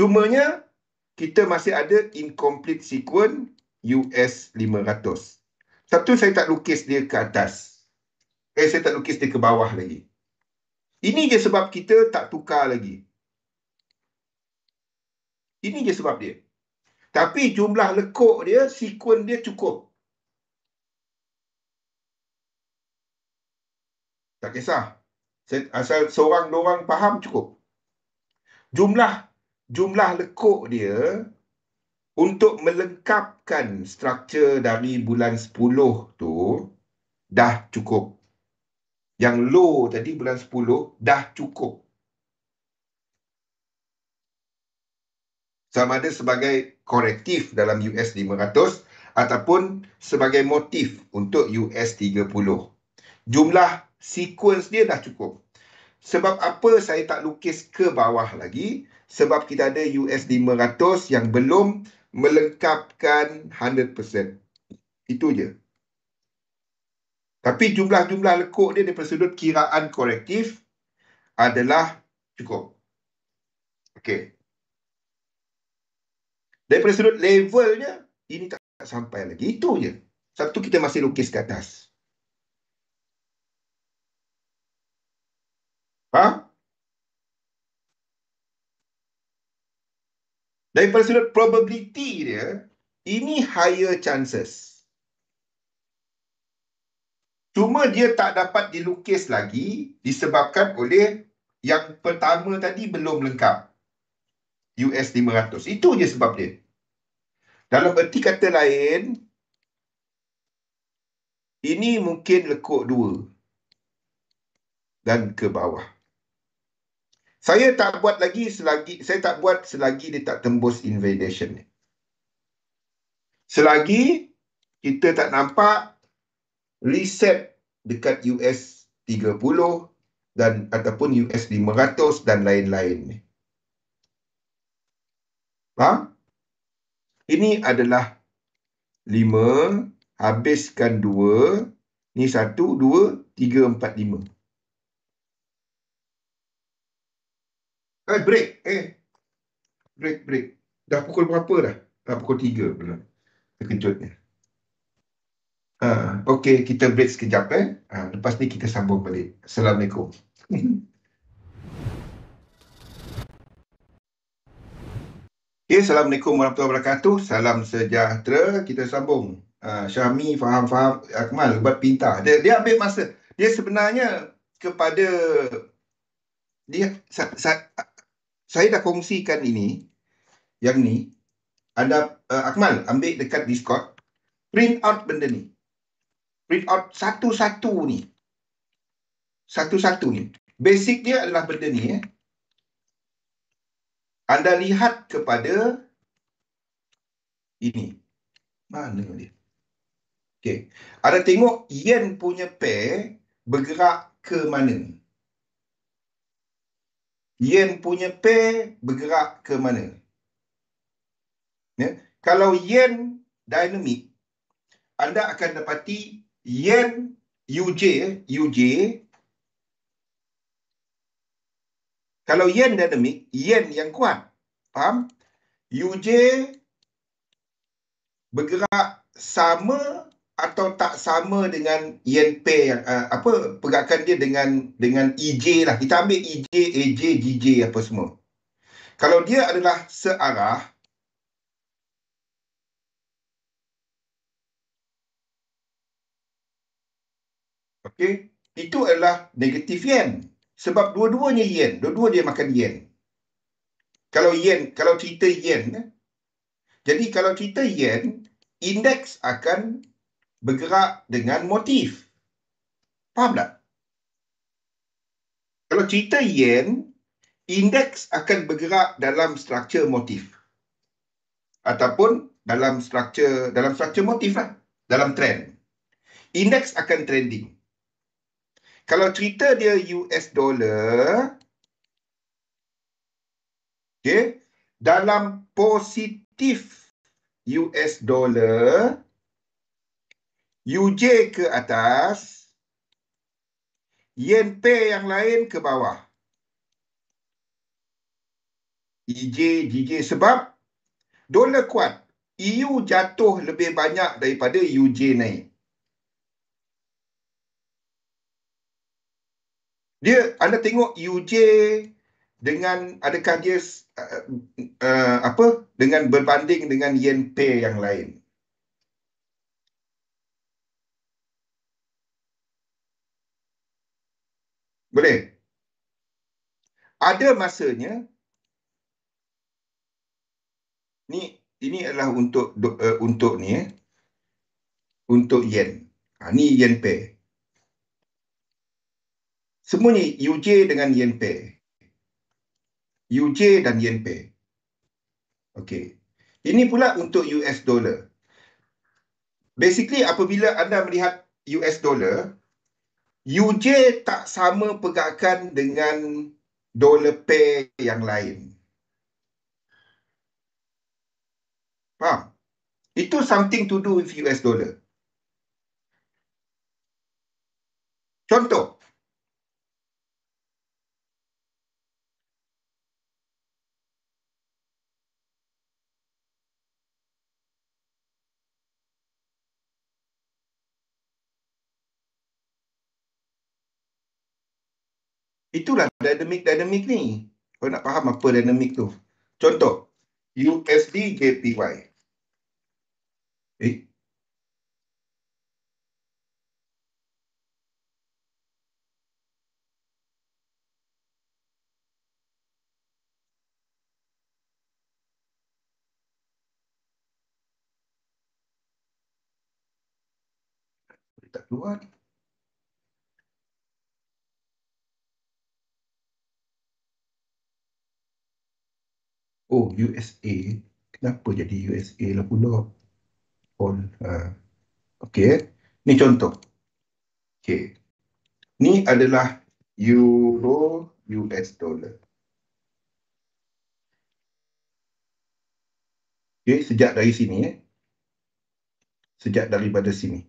Cumanya, kita masih ada incomplete sequence US 500. Sebab tu saya tak lukis dia ke atas. Saya tak lukis dia ke bawah lagi. Ini je sebab kita tak tukar lagi. Ini je sebab dia. Tapi jumlah lekuk dia, sequence dia cukup. Tak kisah. Asal seorang dua orang faham cukup. Jumlah lekuk dia untuk melengkapkan struktur dari bulan 10 tu dah cukup. Yang low tadi bulan 10 dah cukup. Sama ada sebagai korektif dalam US 500 ataupun sebagai motif untuk US 30. Jumlah sequence dia dah cukup. Sebab apa saya tak lukis ke bawah lagi? Sebab kita ada US 500 yang belum melengkapkan 100%. Itu je. Tapi jumlah-jumlah lekuk dia daripada sudut kiraan korektif adalah cukup. Okey. Daripada sudut levelnya, ini tak sampai lagi. Itu je. Satu kita masih lukis ke atas. Ha? Daripada sudut probability dia, ini higher chances. Cuma dia tak dapat dilukis lagi disebabkan oleh yang pertama tadi belum lengkap. US 500. Itu je sebab dia. Dalam erti kata lain, ini mungkin lekuk 2 dan ke bawah. Saya tak buat lagi selagi dia tak tembus invalidation ni. Selagi kita tak nampak reset dekat US 30 dan ataupun US 500 dan lain-lain ni. Faham? Ini adalah 5, habiskan 2, ni 1, 2, 3, 4, 5. Break. Break. Dah pukul berapa dah? Dah pukul 3 pula. Terkejutnya. Okey, kita break sekejap. Lepas ni kita sambung balik. Assalamualaikum. Okay, Assalamualaikum warahmatullahi wabarakatuh. Salam sejahtera. Kita sambung. Syahmi faham-faham. Akmal buat pintar. Dia ambil masa. Dia sebenarnya kepada dia saya dah kongsikan ini. Yang ni. Anda Akmal ambil dekat Discord. Print out benda ni. Print out satu-satu ni. Satu-satu ni. Basic dia adalah benda ni. Anda lihat kepada ini. Mana dia? Okey. Anda tengok yen punya pair bergerak ke mana? Yen punya pair bergerak ke mana? Ya. Kalau yen dinamik, anda akan dapati yen UJ, kalau yen dinamik, yen yang kuat. Faham? UJ bergerak sama atau tak sama dengan yen pair yang pergerakan dia dengan EJ lah. Kita ambil EJ, AJ, GJ apa semua. Kalau dia adalah searah, okey, itu adalah negatif yen. Sebab dua-duanya yen, dua-dua dia makan yen. Kalau cerita yen, jadi kalau cerita yen, indeks akan bergerak dengan motif. Faham tak? Kalau cerita yen, indeks akan bergerak dalam struktur motif. Ataupun dalam struktur motif lah. Dalam trend. Indeks akan trending. Kalau cerita dia US dollar, okay, dalam positif US dollar, UJ ke atas, yen pair yang lain ke bawah. EJ, GJ sebab dolar kuat. EU jatuh lebih banyak daripada UJ naik. Anda tengok UJ dengan adakah dia dengan berbanding dengan yen pair yang lain. Boleh? Ada masanya, ini adalah untuk ni untuk yen. Ni yen pair. Semuanya UJ dengan yen pair. UJ dan yen pair. Okey. Ini pula untuk US dollar. Basically, apabila anda melihat US dollar, UJ tak sama pergerakan dengan dollar pair yang lain. Faham? Itu something to do with US dollar. Contoh, itulah dinamik ni. Kau nak faham apa dinamik tu? Contoh, USD JPY. Tak keluar. Oh, USA. Kenapa jadi USA lah pula? Okey. Ni contoh. Okey. Ni adalah Euro US dollar. Okey, sejak dari sini Sejak daripada sini.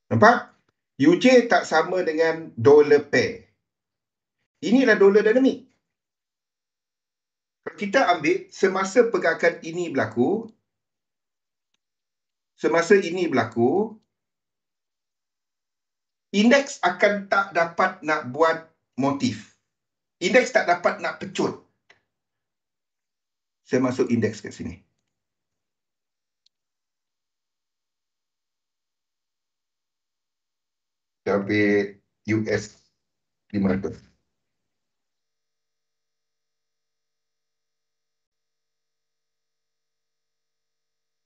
Nampak? UJ tak sama dengan dollar pair. Inilah dollar dinamik. Kalau kita ambil semasa pergerakan ini berlaku, indeks akan tak dapat nak buat motif. Indeks tak dapat nak pecut. Saya masuk indeks kat sini. Kita ambil US 500.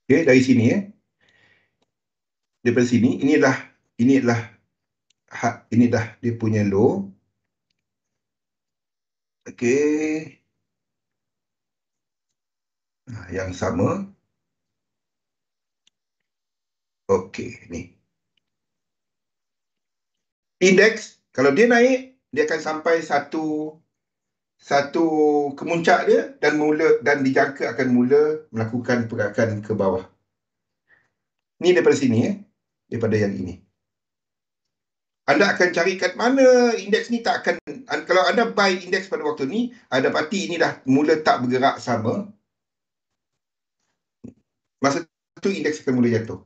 Okey, dari sini daripada sini, ini dah dia punya low. Okey. Yang sama. Okey, ni. Indeks, kalau dia naik, dia akan sampai satu kemuncak dia dan dijangka akan mula melakukan pergerakan ke bawah. Ni daripada sini daripada yang ini. Anda akan cari kat mana indeks ni tak akan, kalau anda buy indeks pada waktu ni, anda dapati ini dah mula tak bergerak sama. Masa tu indeks akan mula jatuh.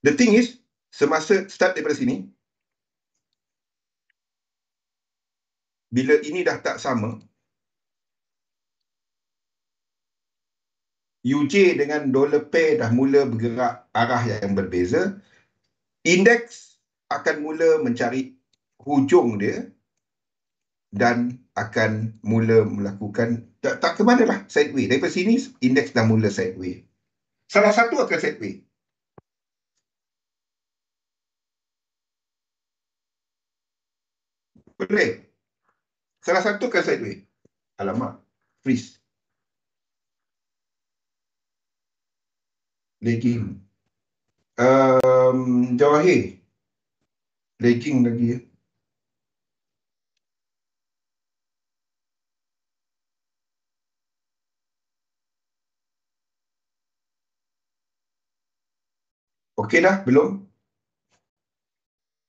The thing is, semasa start daripada sini, bila ini dah tak sama, UJ dengan dollar pair dah mula bergerak arah yang berbeza, indeks akan mula mencari hujung dia dan akan mula melakukan tak ke mana lah, sideway. Daripada sini indeks dah mula sideway. Salah satu akan sideway. Boleh. Salah satu akan sideway. Alamak, freeze. Lagging. Jawahir. Lagging lagi ya. Okey dah? Belum?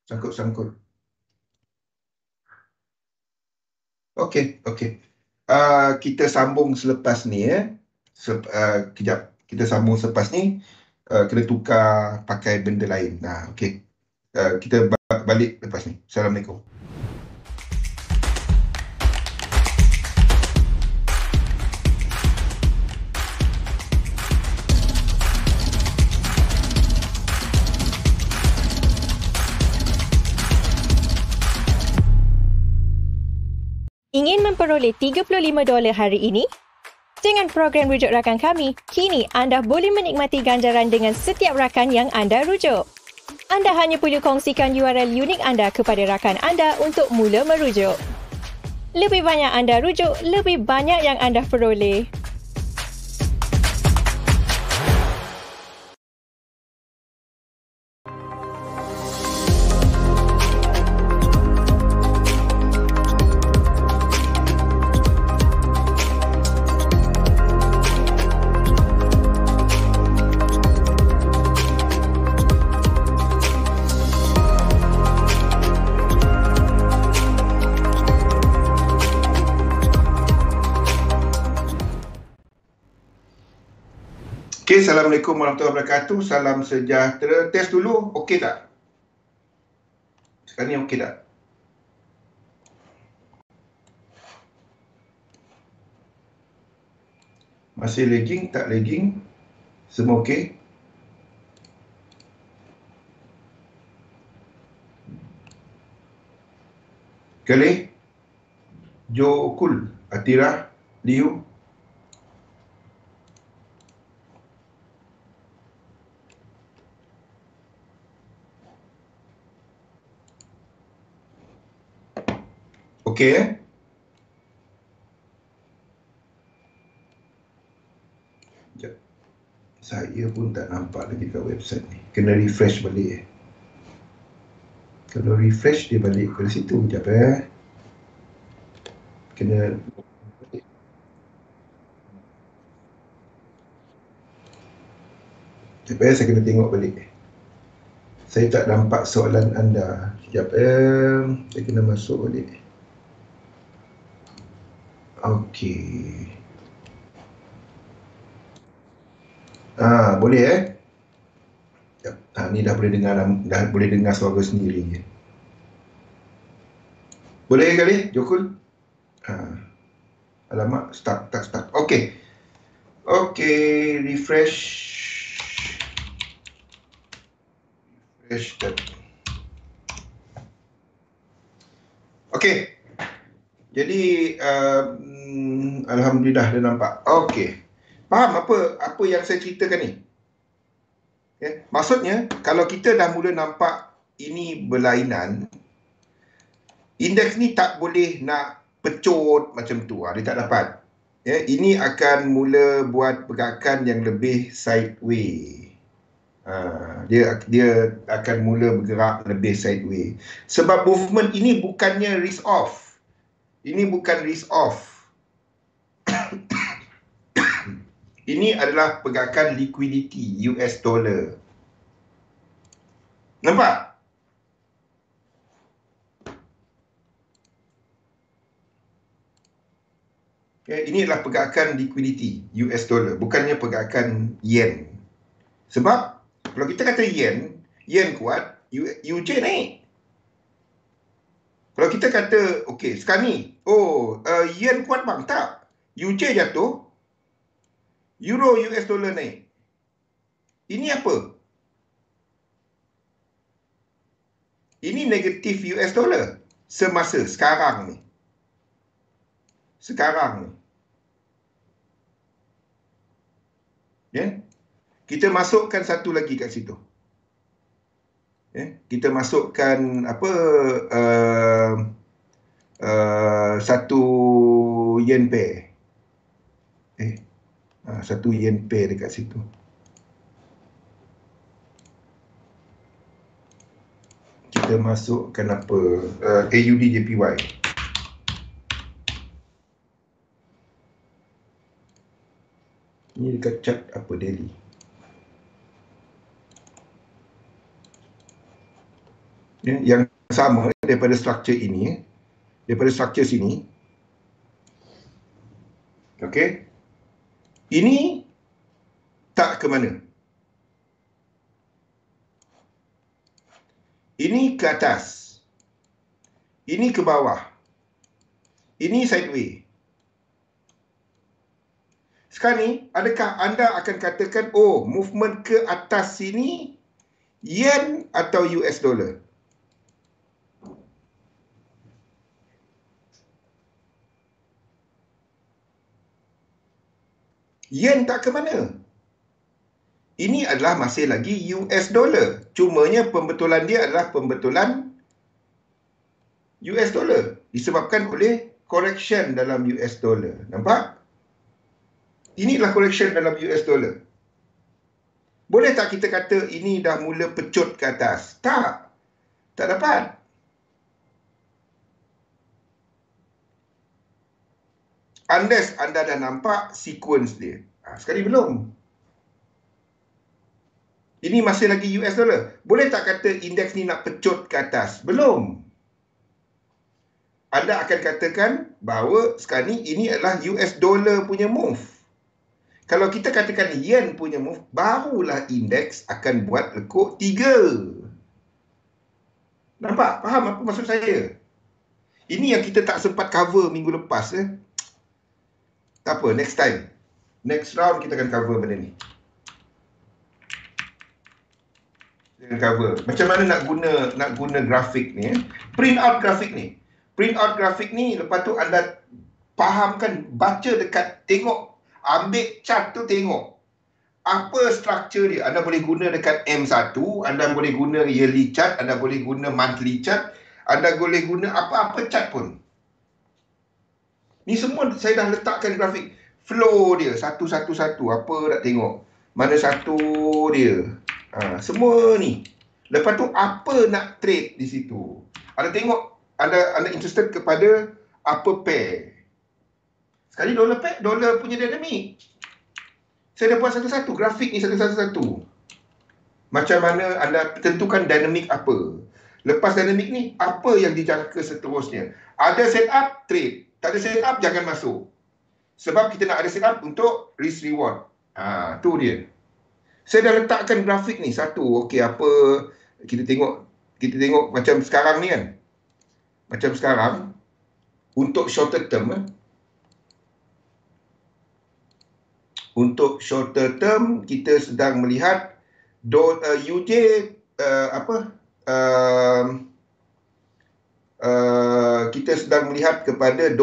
Sangkut-sangkut. Okey. Kita sambung selepas ni kejap. Kita sambung selepas ni. Kena tukar pakai benda lain. Okey. Kita balik lepas ni. Assalamualaikum. Ingin memperoleh $35 hari ini? Dengan program rujuk rakan kami, kini anda boleh menikmati ganjaran dengan setiap rakan yang anda rujuk. Anda hanya perlu kongsikan URL unik anda kepada rakan anda untuk mula merujuk. Lebih banyak anda rujuk, lebih banyak yang anda peroleh. Okey, Assalamualaikum warahmatullahi wabarakatuh. Salam sejahtera. Test dulu, okey tak? Sekarang ni okey tak? Masih lagging, tak lagging? Semua okey? Kali? Jokul, Atira, Liu. Okey Sekejap. Saya pun tak nampak lagi kat website ni. Kena refresh balik Kalau refresh dia balik ke situ. Sekejap Kena Sekejap saya kena tengok balik. Saya tak nampak soalan anda. Sekejap saya kena masuk balik. Okey. Boleh ni dah boleh dengar suara sendiri. Boleh kali Jokul? Alamak, start. Okey, refresh that. Okey. Jadi alhamdulillah dah nampak. Okey. Faham apa yang saya ceritakan ni? Okay. Maksudnya kalau kita dah mula nampak ini berlainan, indeks ni tak boleh nak pecut macam tu. Dia tak dapat. Ini akan mula buat pergerakan yang lebih sideway. Dia akan mula bergerak lebih sideway. Sebab movement ini bukannya risk off. Ini bukan risk off. Ini adalah pergerakan liquidity US dollar. Nampak? Ini adalah pergerakan liquidity US dollar, bukannya pergerakan yen. Sebab kalau kita kata yen kuat, UJ naik. Kalau kita kata, okey, sekarang ni, yen kuat bang, tak. UJ jatuh, euro US dollar naik. Ini apa? Ini negatif US dollar semasa sekarang ni. Kita masukkan satu lagi kat situ. Kita masukkan satu yen pair. Satu yen pair dekat situ. Kita masukkan AUD JPY. Ini dekat chart daily. Yang sama daripada struktur ini, daripada struktur sini. Okey. Ini tak ke mana? Ini ke atas. Ini ke bawah. Ini sideway. Sekarang ni, adakah anda akan katakan, movement ke atas sini yen atau US dollar? Yen tak ke mana. Ini adalah masih lagi US dollar. Cumanya pembetulan dia adalah pembetulan US dollar. Disebabkan oleh correction dalam US dollar. Nampak? Inilah correction dalam US dollar. Boleh tak kita kata ini dah mula pecut ke atas? Tak. Tak dapat. Unless anda dah nampak sequence dia. Sekali belum. Ini masih lagi US dollar. Boleh tak kata indeks ni nak pecut ke atas? Belum. Anda akan katakan bahawa sekarang ni ini adalah US dollar punya move. Kalau kita katakan yen punya move, barulah indeks akan buat lekuk 3. Nampak? Faham apa maksud saya? Ini yang kita tak sempat cover minggu lepas. Tak apa, next time. Next round kita akan cover benda ni. Kita akan cover. Macam mana nak guna grafik ni. Print out grafik ni. Print out grafik ni, lepas tu anda fahamkan, baca dekat, tengok. Ambil chart tu tengok. Apa struktur dia. Anda boleh guna dekat M1, anda boleh guna yearly chart, anda boleh guna monthly chart, anda boleh guna apa-apa chart pun. Ni semua saya dah letakkan grafik. Flow dia, satu-satu-satu. Apa nak tengok. Mana satu dia. Semua ni. Lepas tu apa nak trade di situ. Anda tengok, anda interested kepada apa pair. Sekali dollar pair, dollar punya dinamik. Saya dah buat satu-satu, grafik ni satu-satu. Macam mana anda tentukan dinamik apa. Lepas dinamik ni, apa yang dijangka seterusnya. Ada setup, trade. Tak ada setup, jangan masuk. Sebab kita nak ada setup untuk risk reward. Tu dia. Saya dah letakkan grafik ni satu. Okey, apa kita tengok macam sekarang ni kan. Macam sekarang untuk shorter term Untuk shorter term, kita sedang melihat UJ kita sedang melihat kepada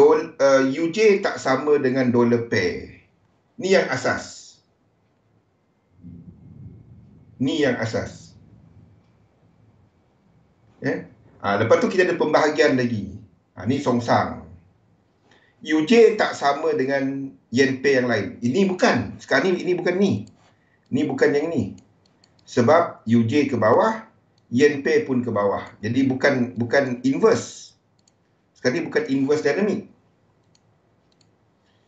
UJ tak sama dengan dollar pair. Ni yang asas. Lepas tu kita ada pembahagian lagi. Ni songsang. UJ tak sama dengan yen pair yang lain. Ini bukan. Sekarang ni ini bukan ni. Ni bukan yang ni. Sebab UJ ke bawah, yen pair pun ke bawah. Jadi bukan inverse. Sekarang ni bukan inverse dynamic.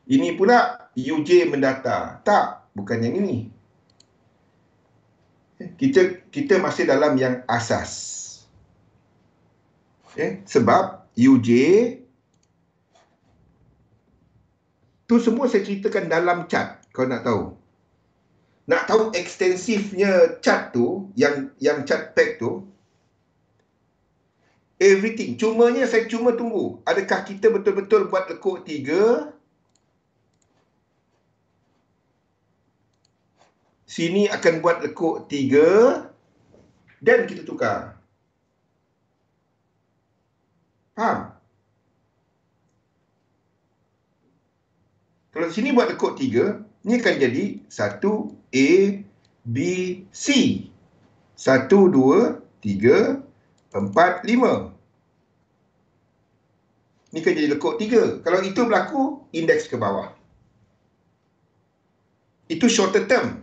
Ini pula UJ mendata. Tak, bukan yang ini. Kita masih dalam yang asas. Sebab UJ tu semua saya ceritakan dalam chart. Kau nak tahu. Nak tahu ekstensifnya chart tu, yang chart pack tu, everything. Cumanya saya cuma tunggu. Adakah kita betul-betul buat lekuk 3? Sini akan buat lekuk 3. Dan kita tukar. Faham? Kalau sini buat lekuk 3, ni akan jadi 1, A, B, C. 1, 2, 3, 4, 5. Ni akan jadi lekuk 3. Kalau itu berlaku, indeks ke bawah. Itu shorter term.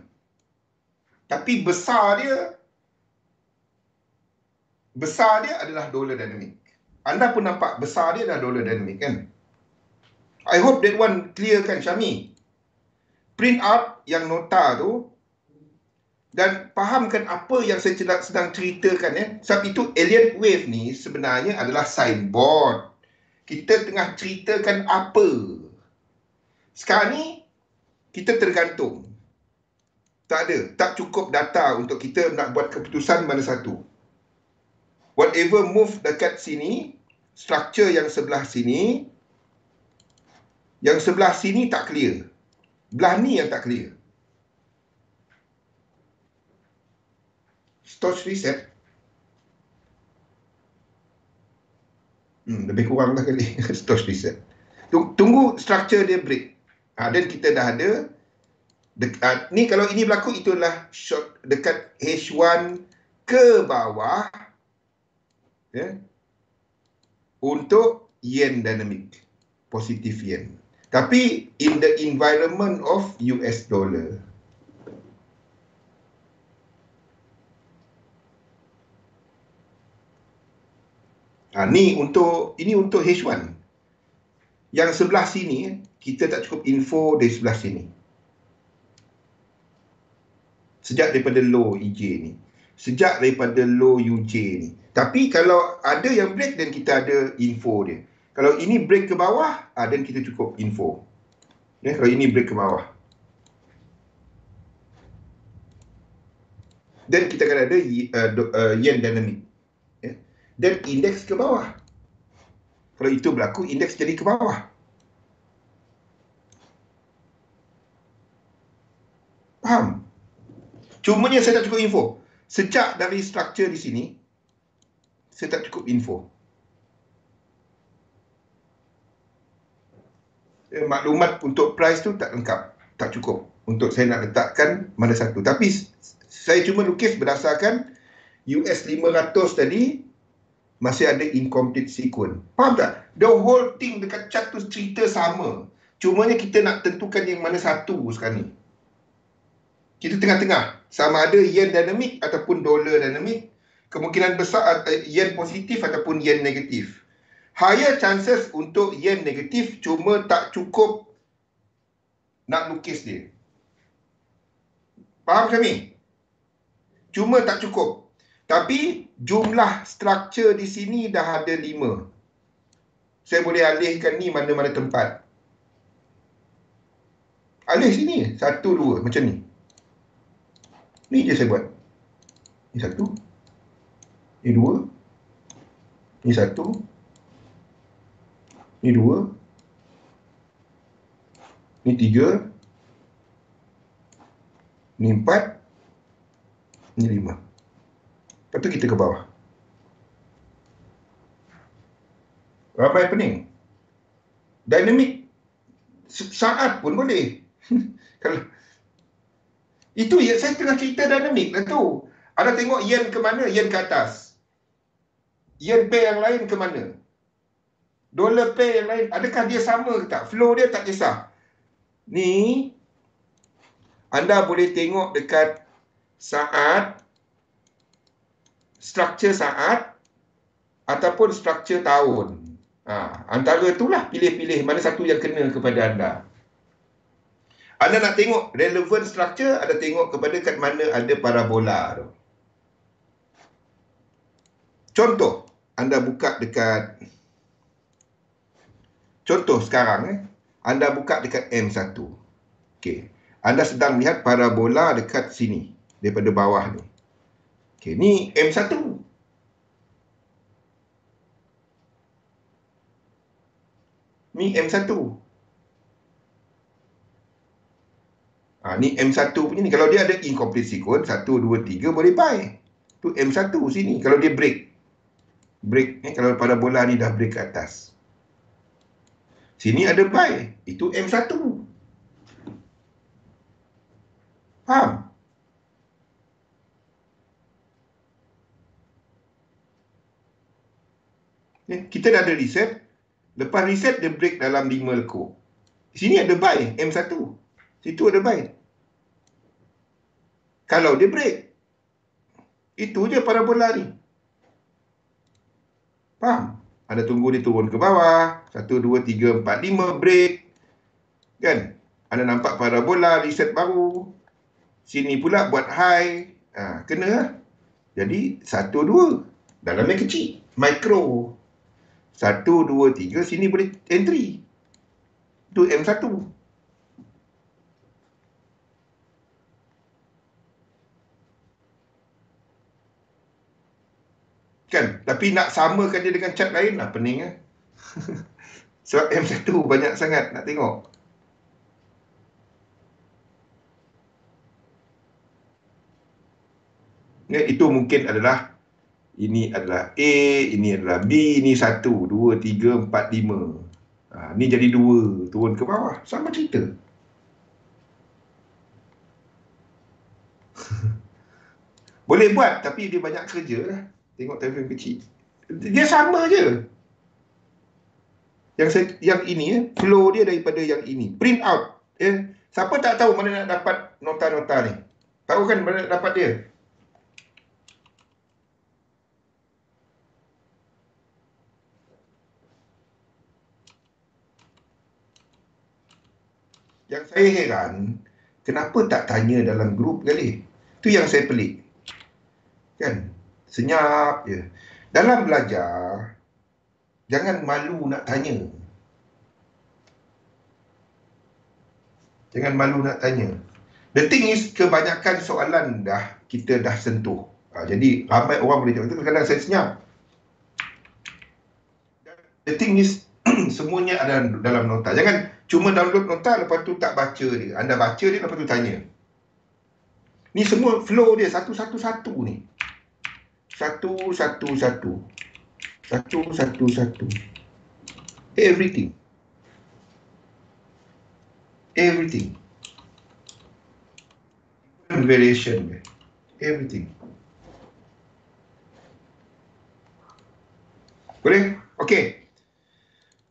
Tapi besar dia adalah dollar dynamic. Anda pun nampak besar dia adalah dollar dynamic kan? I hope that one clear kan, Syami? Print out yang nota tu dan fahamkan apa yang saya sedang ceritakan. Sebab itu Elliott Wave ni sebenarnya adalah signboard. Kita tengah ceritakan apa. Sekarang ni kita tergantung. Tak cukup data untuk kita nak buat keputusan mana satu. Whatever move dekat sini, struktur yang sebelah sini, yang sebelah sini tak clear. Belah ni yang tak clear. Stoch reset. Lebih kurang lah kali. Stoch reset. Tunggu struktur dia break. Dan kita dah ada Ni kalau ini berlaku, itulah short dekat H1 ke bawah, ya, untuk yen dynamic, positif yen. Tapi in the environment of US dollar. Ini untuk H1. Yang sebelah sini, kita tak cukup info dari sebelah sini. Sejak daripada low EJ ni. Sejak daripada low UJ ni. Tapi kalau ada yang break, dan kita ada info dia. Kalau ini break ke bawah, dan kita cukup info. Ya, kalau ini break ke bawah. Dan kita akan ada yen dynamic. Ya. Dan indeks ke bawah. Kalau itu berlaku, indeks jadi ke bawah. Faham? Cumanya saya tak cukup info. Sejak dari struktur di sini, saya tak cukup info. Maklumat untuk price tu tak lengkap. Tak cukup untuk saya nak letakkan mana satu. Tapi saya cuma lukis berdasarkan US 500 tadi masih ada incomplete sequence. Faham tak? The whole thing dekat chart tu cerita sama. Cumanya kita nak tentukan yang mana satu sekarang ni. Kita tengah-tengah. Sama ada yen dynamic ataupun dollar dynamic. Kemungkinan besar yen positif ataupun yen negatif. Higher chances untuk yen negatif, cuma tak cukup nak lukis dia. Faham kami? Cuma tak cukup. Tapi jumlah struktur di sini dah ada 5. Saya boleh alihkan ni mana-mana tempat. Alih sini. 1, 2. Macam ni. Ni je saya buat. Ni 1. Ni 2. Ni 1. Ni 2. Ni 3. Ni 4. Ni 5. Lepas tu kita ke bawah. Ramai pening. Dynamic saat pun boleh. Kalau itu ya, saya tengah cerita dynamic lah tu. Anda tengok yen ke mana? Yen ke atas. Yen pair yang lain ke mana? Dollar pair yang lain, adakah dia sama ke tak? Flow dia tak kisah. Ni anda boleh tengok dekat saat, struktur saat ataupun struktur tahun. Antara itulah pilih-pilih mana satu yang kena kepada anda. Anda nak tengok relevant struktur, anda tengok kepada kat mana ada parabola tu. Contoh, anda buka dekat, contoh sekarang anda buka dekat M1. Okey. Anda sedang lihat parabola dekat sini daripada bawah ni. Okey, ni M1. Ni M1. Ni M1 punya ni. Kalau dia ada incomplete sequence, 1, 2, 3 boleh buy. Tu M1 sini. Kalau dia break. Kalau parabola ni dah break ke atas. Sini ada buy. Itu M1. Faham? Kita dah ada reset. Lepas reset, dia break dalam 5 lekuk. Sini ada buy, M1. Situ ada buy. Kalau dia break, itu je parabola ni. Faham? Anda tunggu dia turun ke bawah. 1, 2, 3, 4, 5, break. Kan? Anda nampak parabola, reset baru. Sini pula buat high. Kena lah. Jadi, 1, 2. Dalamnya kecil. Micro. 1, 2, 3. Sini boleh entry. Itu M1. Kan? Tapi nak samakan dia dengan chart lain lah pening lah. Sebab M1 banyak sangat nak tengok. Itu mungkin adalah, ini adalah A, ini adalah B, ini 1, 2, 3, 4, 5. Ni jadi 2, turun ke bawah. Sama cerita. Boleh buat, tapi dia banyak kerja lah. Tengok time frame kecil. Dia sama je. Yang ini, flow dia daripada yang ini. Print out. Siapa tak tahu mana nak dapat nota-nota ni? Tahu kan mana nak dapat dia? Yang saya heran, kenapa tak tanya dalam grup kali? Itu yang saya pelik. Kan? Senyap je. Dalam belajar, jangan malu nak tanya. Jangan malu nak tanya. The thing is, kebanyakan soalan kita dah sentuh. Jadi, ramai orang boleh jawab. Itu kadang-kadang saya senyap. The thing is, semuanya ada dalam nota. Jangan cuma download nota, lepas tu tak baca dia. Anda baca dia, lepas tu tanya. Ni semua flow dia, satu-satu-satu ni. Satu-satu-satu. Satu-satu-satu. Everything. Everything. Variation. Everything. Boleh? Okey.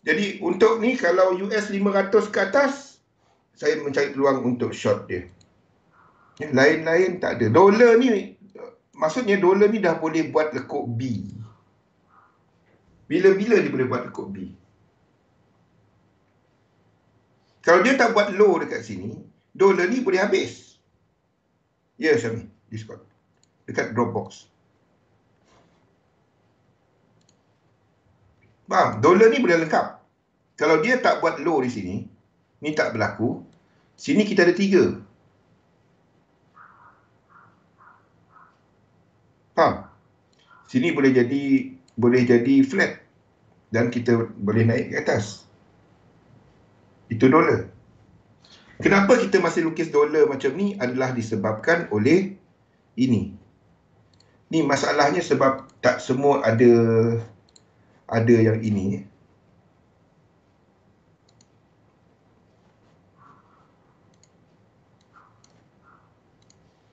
Jadi untuk ni kalau US 500 ke atas, saya mencari peluang untuk short dia. Lain-lain tak ada. Dolar ni, maksudnya dolar ni dah boleh buat lekuk B. Bila-bila dia boleh buat lekuk B. Kalau dia tak buat low dekat sini, dolar ni boleh habis. Ya, Syami. Discord. Dekat Dropbox. Faham? Dolar ni boleh lengkap. Kalau dia tak buat low di sini, ni tak berlaku. Sini kita ada 3. Faham? Sini boleh jadi flat. Dan kita boleh naik ke atas. Itu dolar. Kenapa kita masih lukis dolar macam ni adalah disebabkan oleh ini. Ni masalahnya sebab tak semua ada yang ini.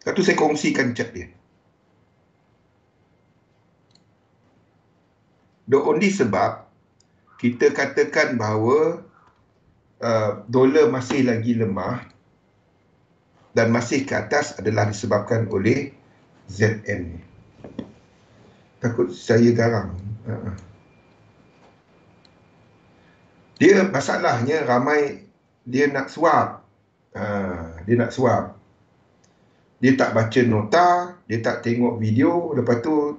Lepas tu saya kongsikan chat dia. The only sebab kita katakan bahawa dolar masih lagi lemah dan masih ke atas adalah disebabkan oleh ZN. Takut saya garang. Dia masalahnya ramai dia nak swap. Dia nak swap. Dia tak baca nota, dia tak tengok video, lepas tu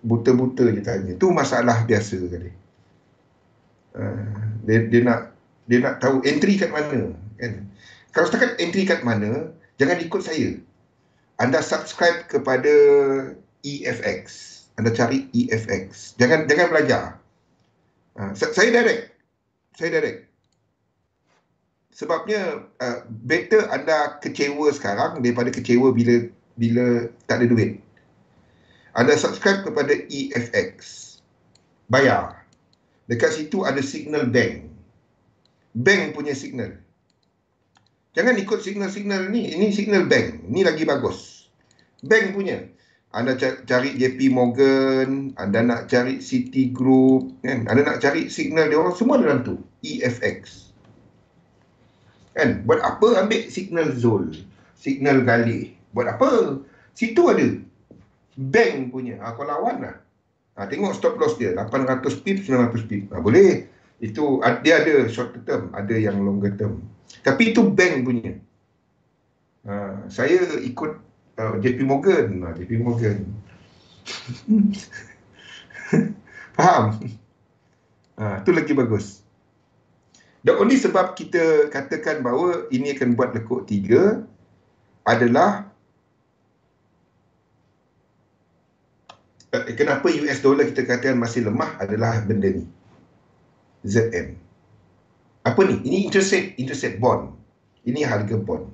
buta-buta je tanya. Tu masalah biasa kali. Dia nak tahu entry kat mana, kan? Kalau setakat entry kat mana, jangan ikut saya. Anda subscribe kepada EFX. Anda cari EFX. Jangan belajar. Saya direct. Sebabnya better anda kecewa sekarang daripada kecewa bila tak ada duit. Anda subscribe kepada EFX. Bayar. Dekat situ ada signal bank. Bank punya signal. Jangan ikut signal-signal ni. Ini signal bank. Ni lagi bagus. Bank punya. Anda cari JP Morgan, Anda nak cari Citigroup, kan? Anda nak cari signal dia orang, semua dalam tu. EFX. Kan? Buat apa ambil signal Zol? Signal Galih? Buat apa? Situ ada. Bank punya. Kau lawan lah. Tengok stop loss dia. 800 pip, 900 pip. Boleh. Itu dia ada short term, ada yang longer term. Tapi itu bank punya. Saya ikut JP Morgan. JP Morgan. Faham? Itu lagi bagus. The only sebab kita katakan bahawa ini akan buat lekuk 3 adalah kenapa US dollar kita katakan masih lemah adalah benda ni. ZM. Apa ni? Ini interest rate bond. Ini harga bond.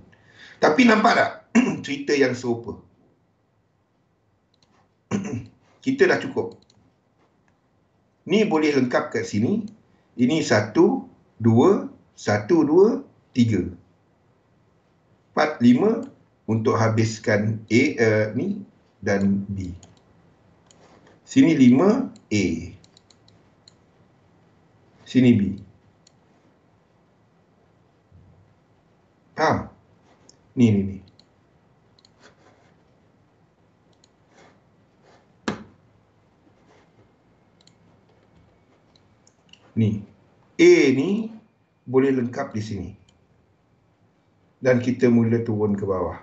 Tapi nampak tak cerita yang serupa? Kita dah cukup. Ni boleh lengkap kat sini. Ini 1, 2, 1, 2, 3. 4, 5 untuk habiskan ni dan B. Sini 5A. Sini B. Faham? Ni. Ni. A ni boleh lengkap di sini. Dan kita mula turun ke bawah.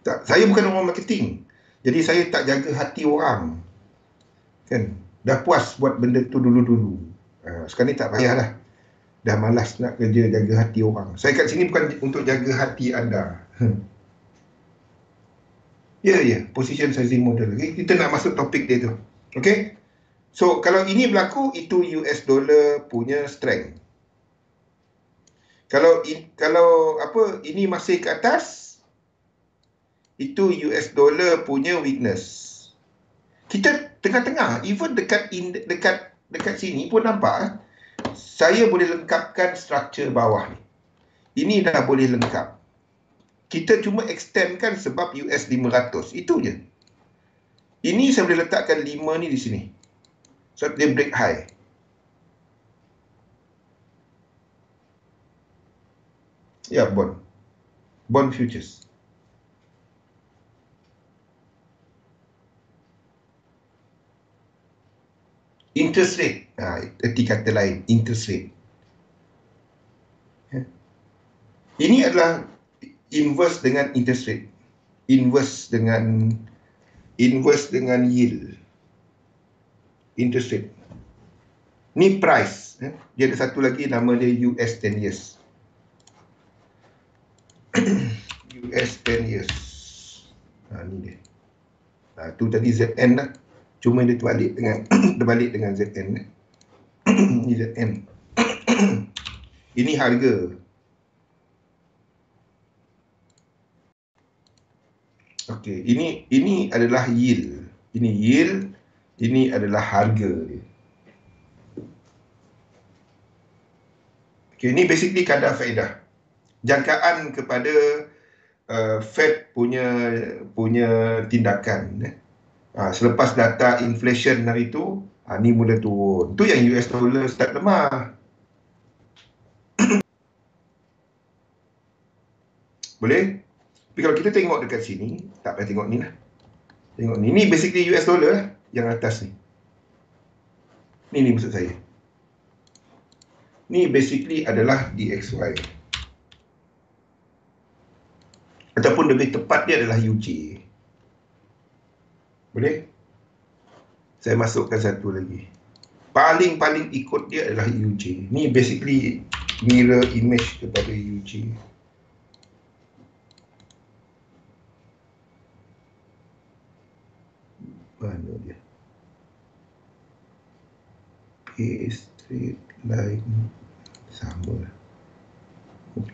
Tak, saya bukan orang marketing. Jadi saya tak jaga hati orang. Kan? Dah puas buat benda tu dulu-dulu. Sekarang ni tak payahlah. Dah malas nak kerja jaga hati orang. Saya kat sini bukan untuk jaga hati anda. Ya, position sizing model. Okay? Kita nak masuk topik dia tu. Okay? So, kalau ini berlaku, itu US dollar punya strength. Kalau ini masih ke atas, itu US dollar punya weakness. Kita tengah-tengah, even dekat sini pun nampak, saya boleh lengkapkan struktur bawah ni. Ini dah boleh lengkap. Kita cuma extendkan sebab US 500. Itu je. Ini saya boleh letakkan 5 ni di sini. So, dia break high. Ya, bond. Bond futures. Interest rate. Erti kata lain. Interest rate. Ini adalah inverse dengan interest rate. Inverse dengan yield. Interest rate. Ni price. Dia ada satu lagi nama dia US 10 years. US 10 years. Ni dia. Tu tadi ZN lah. Cuma dia terbalik dengan ZN. Ni ZN. Ini harga. Okey, ini adalah yield. Ini yield, ini adalah harga dia. Okey, ini basically kadar faedah. Jangkaan kepada Fed punya tindakan. Selepas data inflation hari tu, ni mula turun. Tu yang US dollar start lemah. Boleh? Tapi kalau kita tengok dekat sini, tak payah tengok ni lah. Tengok ni. Ni basically US dollar lah, yang atas ni. Ni maksud saya. Ni basically adalah DXY. Ataupun lebih tepat dia adalah UJ. Boleh? Saya masukkan satu lagi. Paling ikut dia adalah UJ. Ni basically mirror image kepada UJ. Mana dia? A straight line sama.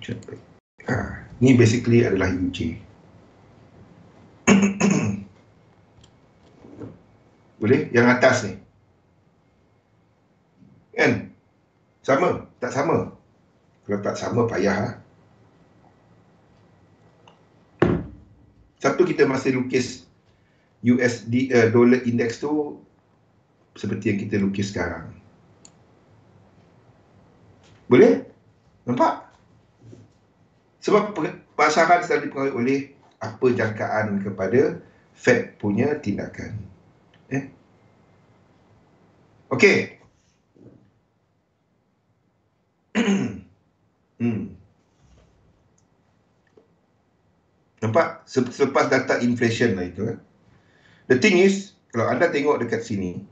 Capai. Ni basically adalah UJ. Boleh? Yang atas ni. Kan? Sama? Tak sama? Kalau tak sama, payah. Satu kita masih lukis USD dollar index tu seperti yang kita lukis sekarang. Boleh? Nampak? Sebab pasaran selalu dipengaruhi oleh apa jangkaan kepada Fed punya tindakan. Okey. Nampak? Selepas data inflation lah itu. The thing is, kalau anda tengok dekat sini,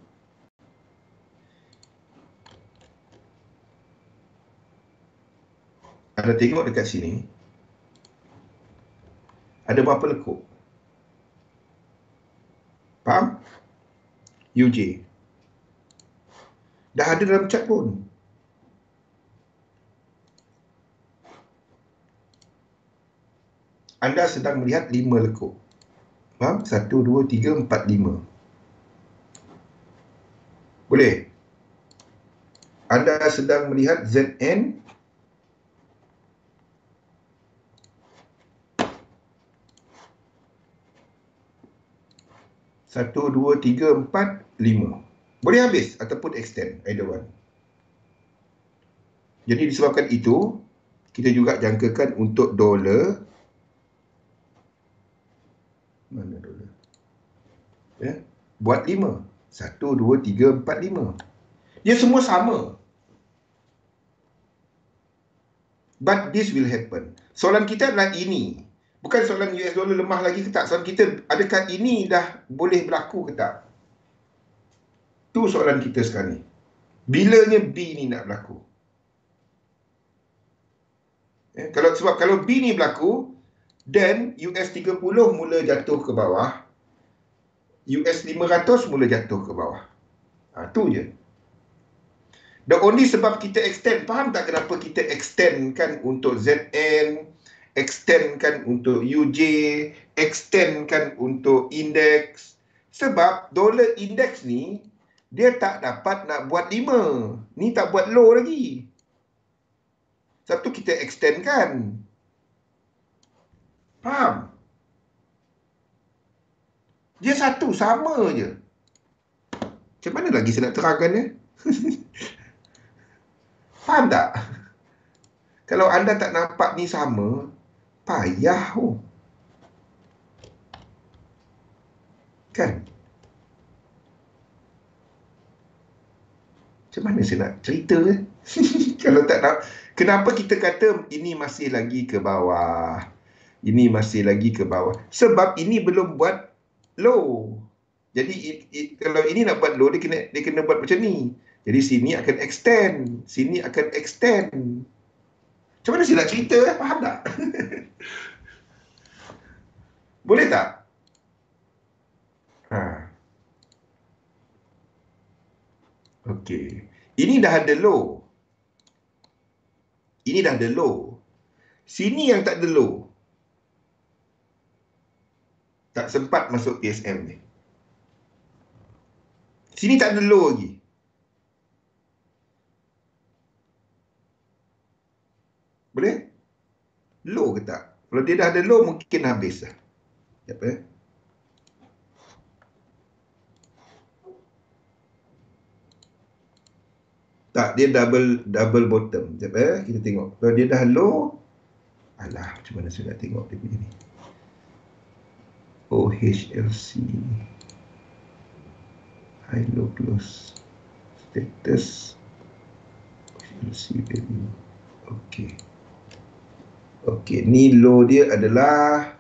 ada berapa lekuk? Faham? UJ. Dah ada dalam chart pun. Anda sedang melihat 5 lekuk. Faham? 1, 2, 3, 4, 5. Boleh? Anda sedang melihat ZN 1, 2, 3, 4, 5. Boleh habis ataupun extend, either one. Jadi disebabkan itu, kita juga jangkakan untuk dolar. Mana dolar? Ya, buat 5. 1, 2, 3, 4, 5. Dia semua sama. But this will happen. Soalan kita adalah ini. Bukan soalan US dollar lemah lagi ke tak. Soalan kita, adakah ini dah boleh berlaku ke tak? Itu soalan kita sekarang ni. Bilanya B ni nak berlaku? Sebab kalau B ni berlaku, then US 30 mula jatuh ke bawah, US 500 mula jatuh ke bawah. Tu je. The only sebab kita extend, faham tak kenapa kita extend kan untuk ZN, extend kan untuk UJ, extend kan untuk indeks? Sebab dollar index ni, dia tak dapat nak buat 5. Ni tak buat low lagi. Sebab tu kita extend kan. Faham? Dia satu, sama je. Macam mana lagi saya nak terangkan dia? Faham tak? Kalau anda tak nampak ni sama, payah. Kan? Macam mana saya nak cerita? Kalau tak nak, kenapa kita kata ini masih lagi ke bawah? Ini masih lagi ke bawah. Sebab ini belum buat low. Jadi kalau ini nak buat low, dia kena buat macam ni. Jadi sini akan extend, sini akan extend. Macam mana saya nak cerita? Faham tak? Boleh tak? Okey. Ini dah ada low. Ini dah ada low. Sini yang tak ada low. Tak sempat masuk PSM ni. Sini tak ada low lagi. Boleh? Low ke tak? Kalau dia dah ada low, mungkin habis lah. Apa? Tak, dia double bottom. Sekejap kita tengok. Kalau dia dah low, alah, macam mana saya nak tengok dia punya ni. OHLC. High low close. Status. OHLC value. Okey. Okey, ni low dia adalah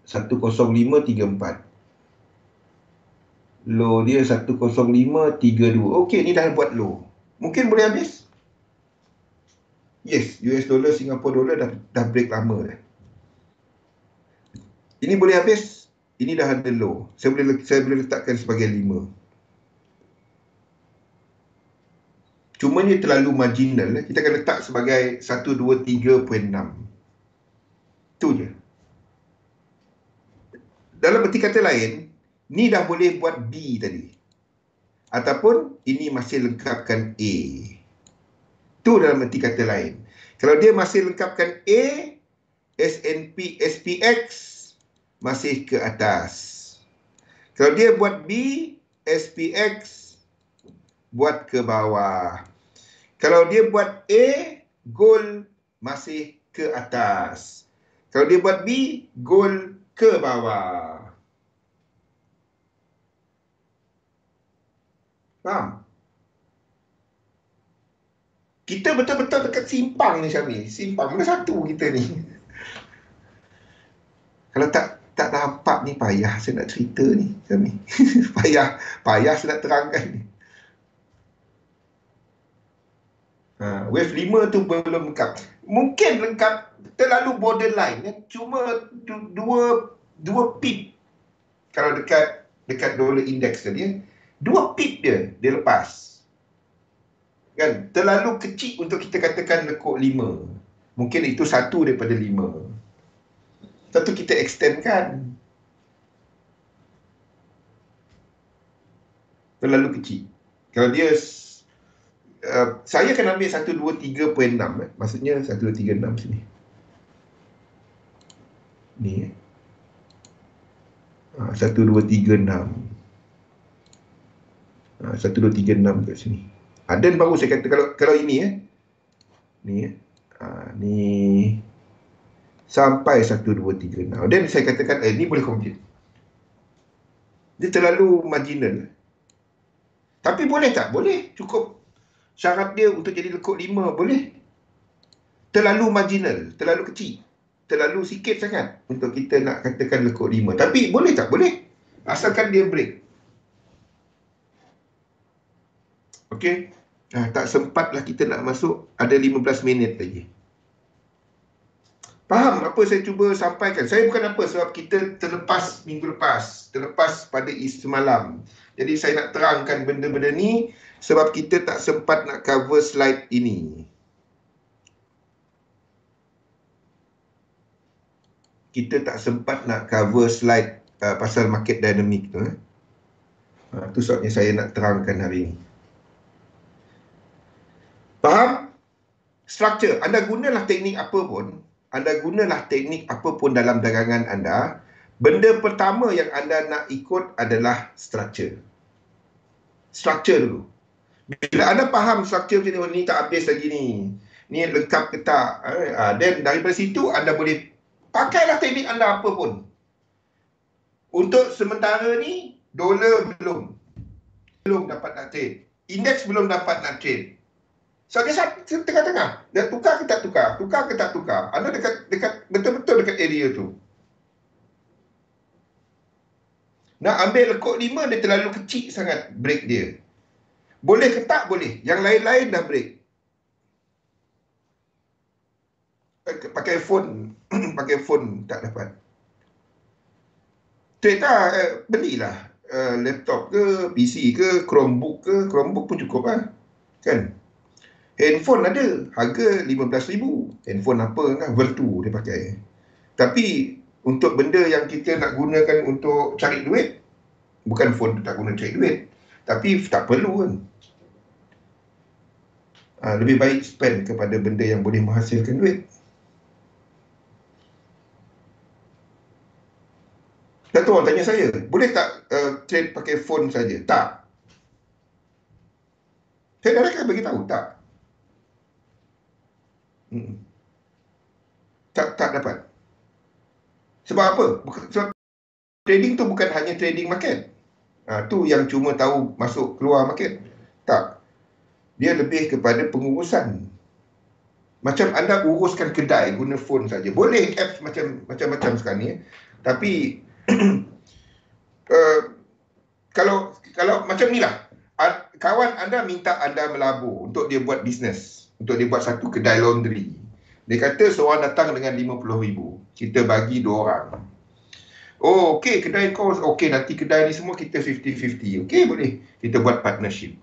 10534. Low dia 10532. Okey, ni dah buat low. Mungkin boleh habis. Yes, US dollar, Singapore dollar dah break lama dah. Ini boleh habis. Ini dah ada low. Saya boleh letakkan sebagai 5. Cuma ni terlalu marginal. Kita akan letak sebagai 123.6. Itu je. Dalam erti kata lain, ni dah boleh buat B tadi. Ataupun ini masih lengkapkan A. Itu dalam erti kata lain. Kalau dia masih lengkapkan A, S&P, SPX masih ke atas. Kalau dia buat B, SPX buat ke bawah. Kalau dia buat A, gold masih ke atas. Kalau dia buat B, gold ke bawah. Faham? Kita betul-betul dekat simpang ni, Syamil. Simpang mana satu kita ni. Kalau tak nampak ni, payah saya nak cerita ni, Syamil. payah saya nak terangkan ni. Wave 5 tu belum lengkap. Mungkin lengkap, terlalu borderline. Cuma dua pip. Kalau dekat dollar index tadi, 2 pip dia lepas. Kan? Terlalu kecil untuk kita katakan lekuk 5. Mungkin itu 1 daripada 5. Tentu kita extend kan. Terlalu kecil. Kalau dia saya akan ambil 123.6. Maksudnya 136 sini. Ni. 1236. 1236 kat sini. Dan baru saya kata kalau ini ni ni sampai 1236. Dan saya katakan ni boleh complete. Dia terlalu marginal. Tapi boleh tak? Boleh. Cukup syarat dia untuk jadi lekuk 5 boleh. Terlalu marginal, terlalu kecil, terlalu sikit sangat untuk kita nak katakan lekuk 5. Tapi boleh tak? Boleh. Asalkan dia break. Okey. Tak sempatlah kita nak masuk. Ada 15 minit lagi. Faham apa saya cuba sampaikan? Saya bukan apa sebab kita terlepas minggu lepas. Terlepas pada semalam. Jadi saya nak terangkan benda-benda ni sebab kita tak sempat nak cover slide ini. Kita tak sempat nak cover slide pasal market dynamic tu. Itu sebabnya saya nak terangkan hari ini. Faham? Structure. Anda gunalah teknik apa pun. Anda gunalah teknik apa pun dalam dagangan anda. Benda pertama yang anda nak ikut adalah structure. Structure dulu. Bila anda faham structure macam ni, tak habis lagi ni. Ni lengkap ke tak? Dan daripada situ anda boleh pakailah teknik anda apa pun. Untuk sementara ni, dolar belum dapat nak trade. Indeks belum dapat nak trade. So dia tengah-tengah. Dia tukar ke tak tukar? Tukar ke tak tukar? Anda dekat betul-betul dekat area tu. Nak ambil lekuk 5, dia terlalu kecil sangat break dia. Boleh ke tak? Boleh. Yang lain-lain dah break. Pakai phone. Pakai phone tak dapat. Trade tak? Belilah. Laptop ke, PC ke, Chromebook ke. Chromebook pun cukup lah. Kan? Handphone ada. Harga RM15,000. Handphone apa kan? Vertu dia pakai. Tapi untuk benda yang kita nak gunakan untuk cari duit, bukan phone tak guna cari duit. Tapi tak perlu kan. Lebih baik spend kepada benda yang boleh menghasilkan duit. Satu orang tanya saya, boleh tak trade pakai phone saja? Tak. Saya dah akan bagi tahu, tak. Tak dapat. Sebab apa? Sebab trading tu bukan hanya trading market. Tu yang cuma tahu masuk keluar market. Tak. Dia lebih kepada pengurusan. Macam anda uruskan kedai guna phone saja. Boleh apps macam-macam sekarang ni. Tapi kalau macam ni lah. Kawan anda minta anda melabur untuk dia buat bisnes. Untuk dia buat satu kedai laundry. Dia kata seorang datang dengan RM50,000. Kita bagi 2 orang. Oh, okey, kedai kau. Okey, nanti kedai ni semua kita 50-50. Okey, boleh. Kita buat partnership.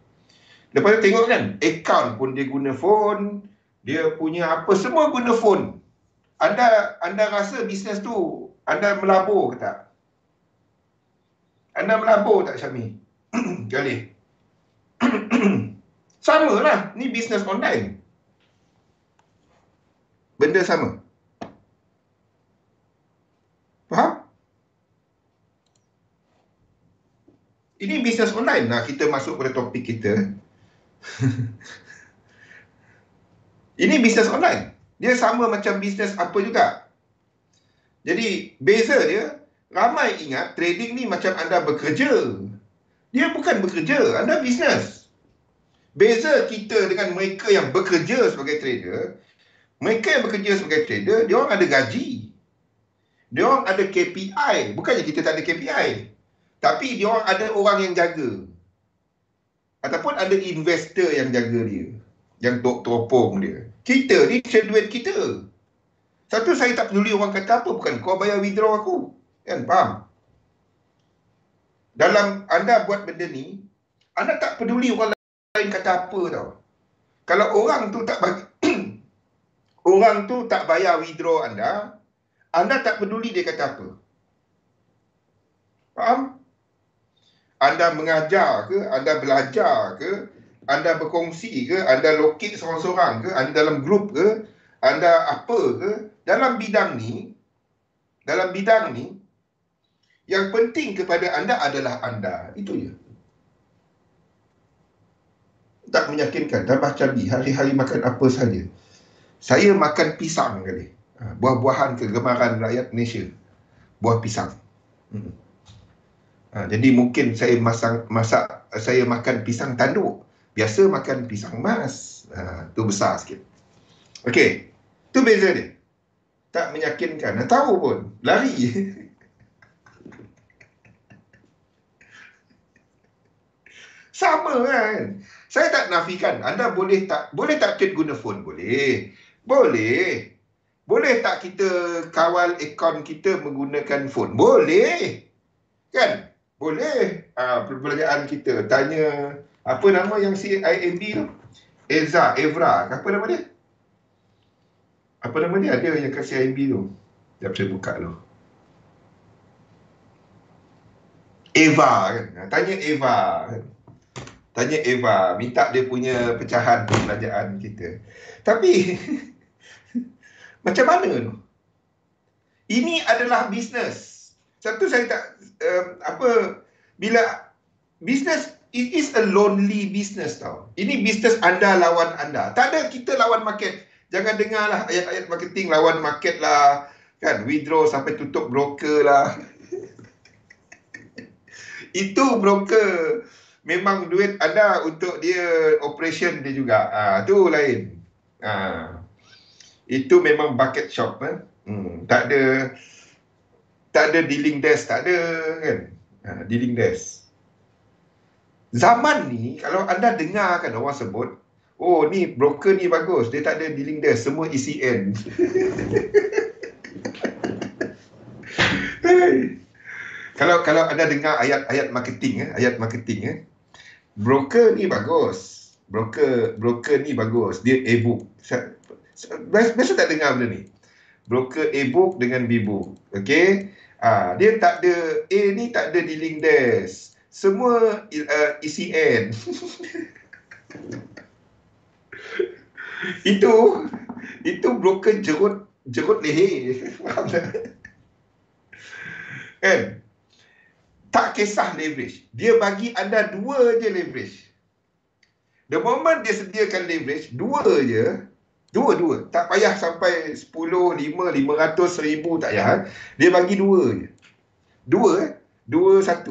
Lepas tu tengok kan, account pun dia guna phone. Dia punya apa, semua guna phone. Anda rasa bisnes tu, anda melabur ke tak? Anda melabur tak, Syami? Galih. Sama lah. Ni bisnes online. Benda sama. Faham? Ini bisnes online. Nah, kita masuk pada topik kita. Ini bisnes online. Dia sama macam bisnes apa juga. Jadi, beza dia, ramai ingat trading ni macam anda bekerja. Dia bukan bekerja, anda bisnes. Beza kita dengan mereka yang bekerja sebagai trader, mereka yang bekerja sebagai trader, dia orang ada gaji. Dia orang ada KPI. Bukannya kita tak ada KPI. Tapi dia orang ada orang yang jaga. Ataupun ada investor yang jaga dia. Yang topong dia. Kita ni share duit kita. Satu, saya tak peduli orang kata apa. Bukan kau bayar withdraw aku. Kan, faham? Dalam anda buat benda ni, anda tak peduli orang lain kata apa tau. Kalau orang tu tak bagi orang tu tak bayar withdraw anda tak peduli dia kata apa. Faham? Anda mengajar ke, anda belajar ke, anda berkongsi ke, anda locate seorang-seorang ke, anda dalam grup ke, anda apa ke, dalam bidang ni, Yang penting kepada anda adalah anda. Itu je. Tak meyakinkan. Tambah cabi. Hari-hari makan apa saja. Saya makan pisang kali. Buah-buahan kegemaran rakyat Malaysia. Buah pisang. Jadi mungkin saya saya makan pisang tanduk. Biasa makan pisang emas. Tu besar sikit. Okey. Tu beza dia. Tak meyakinkan. Tahu pun. Lari. Sama kan. Saya tak nafikan. Anda boleh tak trade guna phone? Boleh. Boleh. Boleh tak kita kawal akaun kita menggunakan phone? Boleh. Kan? Boleh. Perbelanjaan kita. Tanya, apa nama yang si IMB tu? Evra. Apa nama dia? Apa nama dia? Ada yang kasih IMB tu. Sekejap saya buka tu. Eva kan? Tanya Eva kan? Tanya Eva, minta dia punya pecahan perbelanjaan kita. Tapi macam mana tu? Ini adalah bisnes. Satu saya tak bila bisnes, it is a lonely business tau. Ini bisnes anda lawan anda. Tak ada kita lawan market. Jangan dengarlah ayat-ayat marketing lawan market lah. Kan, withdraw sampai tutup broker lah. Itu broker. Memang duit anda untuk dia operation dia juga. Tu lain. Itu memang bucket shop. Tak ada dealing desk. Tak ada kan. Dealing desk. Zaman ni, kalau anda dengar kan orang sebut, oh ni broker ni bagus. Dia tak ada dealing desk. Semua ECN. Kalau anda dengar ayat marketing, broker ni bagus. Broker ni bagus. Dia e-book. Biasa tak dengar benda ni. Broker e-book dengan B-book. Okey. Dia tak ada, ni tak ada dealing desk. Semua ECN. Itu broker jerut leher. Faham tak? Kan? Tak kisah leverage. Dia bagi anda 2 je leverage. The moment dia sediakan leverage, 2 je. 2. Tak payah sampai 10, 5, 500, 1000 tak payah. Dia bagi 2 je. 2, 1.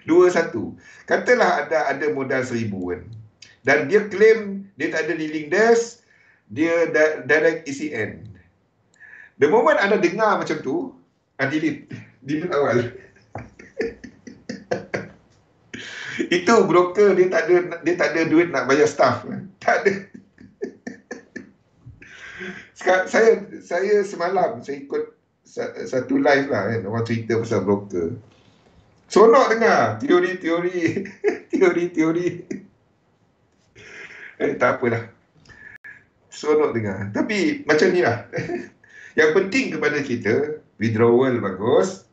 2, 1. Katalah anda ada modal 1000 kan. Dan dia claim dia tak ada dealing desk, dia direct ECN. The moment anda dengar macam tu, delete awal. Itu broker dia tak ada duit nak bayar staff. Tak ada. Saya semalam saya ikut satu live lah kan, orang cerita pasal broker. Seronok dengar teori. Tak apalah. Seronok dengar. Tapi macam ni lah. Yang penting kepada kita, withdrawal bagus.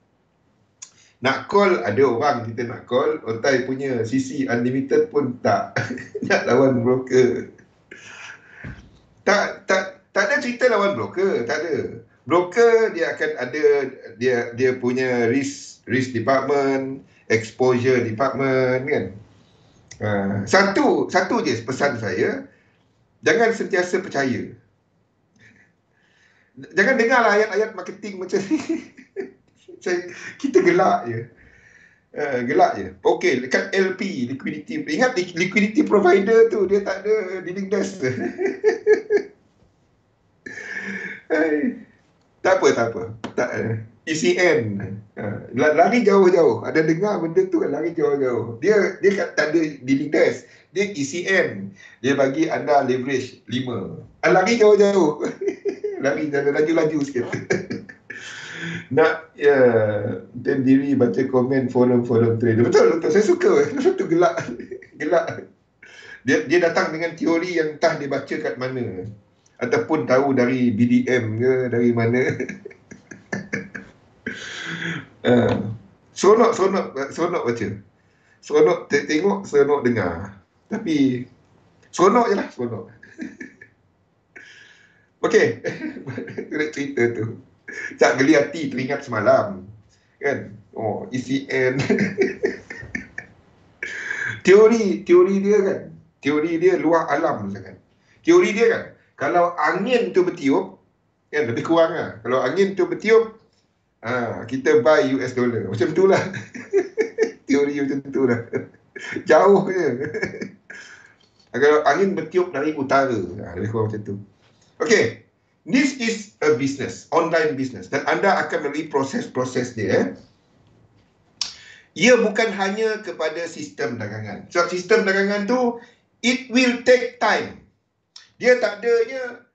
Nak call, ada orang kita nak call. Otai punya CC unlimited pun tak. Nak lawan broker. Tak ada cerita lawan broker. Tak ada. Broker dia akan ada dia punya risk department, exposure department kan. Satu je pesan saya. Jangan sentiasa percaya. Jangan dengarlah ayat-ayat marketing macam ni. Kita gelak je. Okey, dekat LP, liquidity. Ingat liquidity provider tu, dia tak ada dealing desk. Tak apa. ECN. Lari jauh-jauh. Ada dengar benda tu, lari jauh-jauh. Dia tak ada dealing desk. Dia ECN. Dia bagi anda leverage 5. Lari jauh-jauh. Lari laju-laju sikit. Nak dan diri baca komen forum trader. Betul. Saya suka. Betul gelak. Dia datang dengan teori yang entah dia baca kat mana. Ataupun tahu dari BDM ke, dari mana. Seronok baca. Seronok tengok, seronok dengar. Tapi seronok je lah, seronok. Okey. Cerita tu. Tak geli hati teringat semalam. Kan? Oh, ECN. Teori dia kan. Teori dia luar alam sangat. Teori dia kan, kalau angin tu bertiup, kan lebih kurang lah. Kalau angin tu bertiup, kita buy US dollar. Macam tu lah. Teori macam tu lah. Jauh je. Kalau angin bertiup dari utara, lebih kurang macam tu. Okay. This is a business, online business. Dan anda akan melalui proses-proses dia. Ia bukan hanya kepada sistem dagangan. Sebab sistem dagangan tu, it will take time. Dia tak adanya,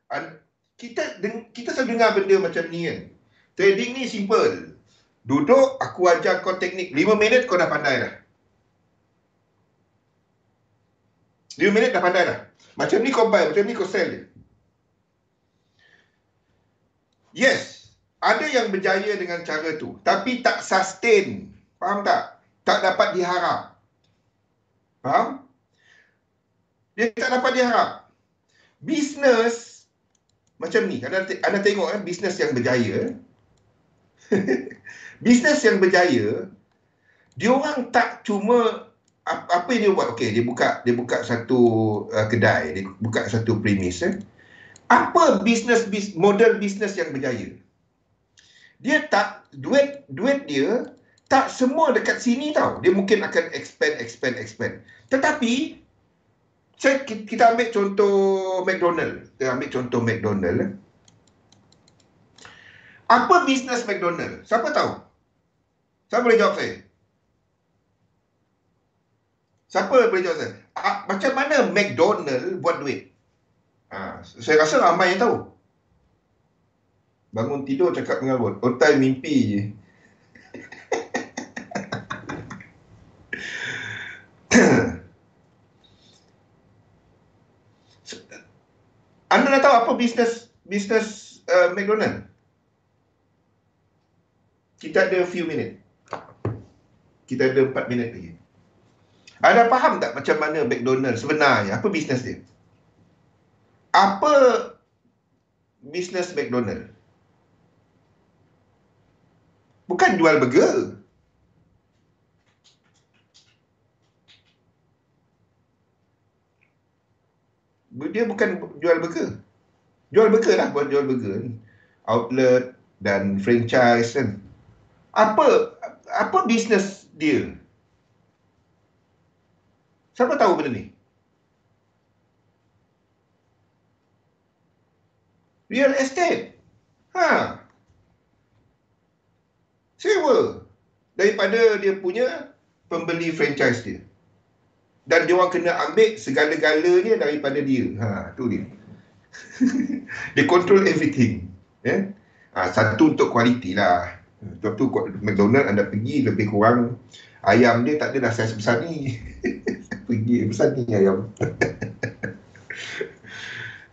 kita selalu dengar benda macam ni kan. Trading ni simple. Duduk, aku ajar kau teknik. 5 minit kau dah pandai dah. 5 minit dah pandai dah. Macam ni kau buy, macam ni kau sell je. Yes, ada yang berjaya dengan cara tu, tapi tak sustain. Faham tak? Tak dapat diharap. Faham? Dia tak dapat diharap. Bisnes macam ni, anda tengok bisnes yang berjaya. Bisnes yang berjaya, dia orang tak cuma apa yang dia buat. Okey, dia buka satu kedai, dia buka satu premis. Apa model bisnes yang berjaya? Dia tak duit dia tak semua dekat sini tau. Dia mungkin akan expand. Tetapi kita ambil contoh McDonald. Apa bisnes McDonald? Siapa tahu? Siapa boleh jawab saya? Siapa boleh jawab saya? Macam mana McDonald buat duit? Saya rasa ramai yang tahu. Bangun tidur cakap mengarut. Otai mimpi je. Anda dah tahu apa bisnes McDonald? Kita ada few minit. Kita ada 4 minit lagi. Anda faham tak macam mana McDonald sebenarnya? Apa bisnes dia? Apa bisnes McDonald? Bukan jual burger. Dia bukan jual burger. Jual burger lah, buat jual burger. Outlet dan franchise kan. Apa bisnes dia? Siapa tahu benda ni? Real estate. Sewa. Daripada dia punya pembeli franchise dia. Dan dia orang kena ambil segala-galanya daripada dia. Tu dia. Dia control everything. Satu untuk kualiti lah. Sebab tu McDonald anda pergi lebih kurang ayam dia tak ada dah saiz besar ni. Pergi besar ni ayam.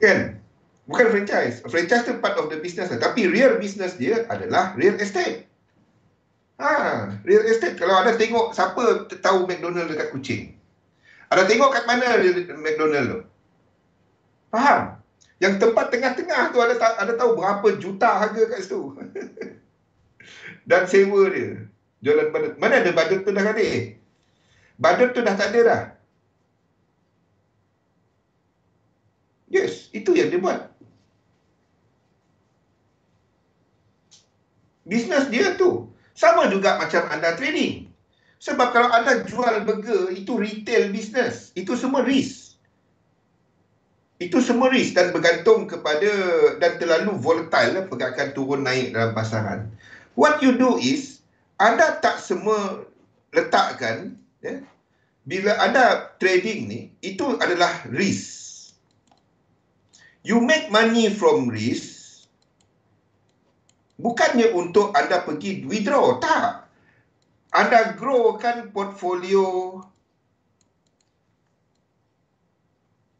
Kan? Bukan franchise. Franchise tu part of the business lah. Tapi real business dia adalah real estate. Real estate. Kalau anda tengok siapa tahu McDonald dekat Kuching. Anda tengok kat mana McDonald tu? Faham? Yang tempat tengah-tengah tu ada tahu berapa juta harga kat situ. Dan sewa dia. Jualan badut. Mana ada badut tu dah ada? Badut tu dah tak ada dah. Yes, itu yang dia buat. Bisnes dia tu. Sama juga macam anda trading. Sebab kalau anda jual burger, itu retail business. Itu semua risk. Itu semua risk dan bergantung kepada dan terlalu volatile pergerakan turun naik dalam pasaran. What you do is, anda tak semua letakkan, bila anda trading ni, itu adalah risk. You make money from risk, bukannya untuk anda pergi withdraw, tak. Anda growkan portfolio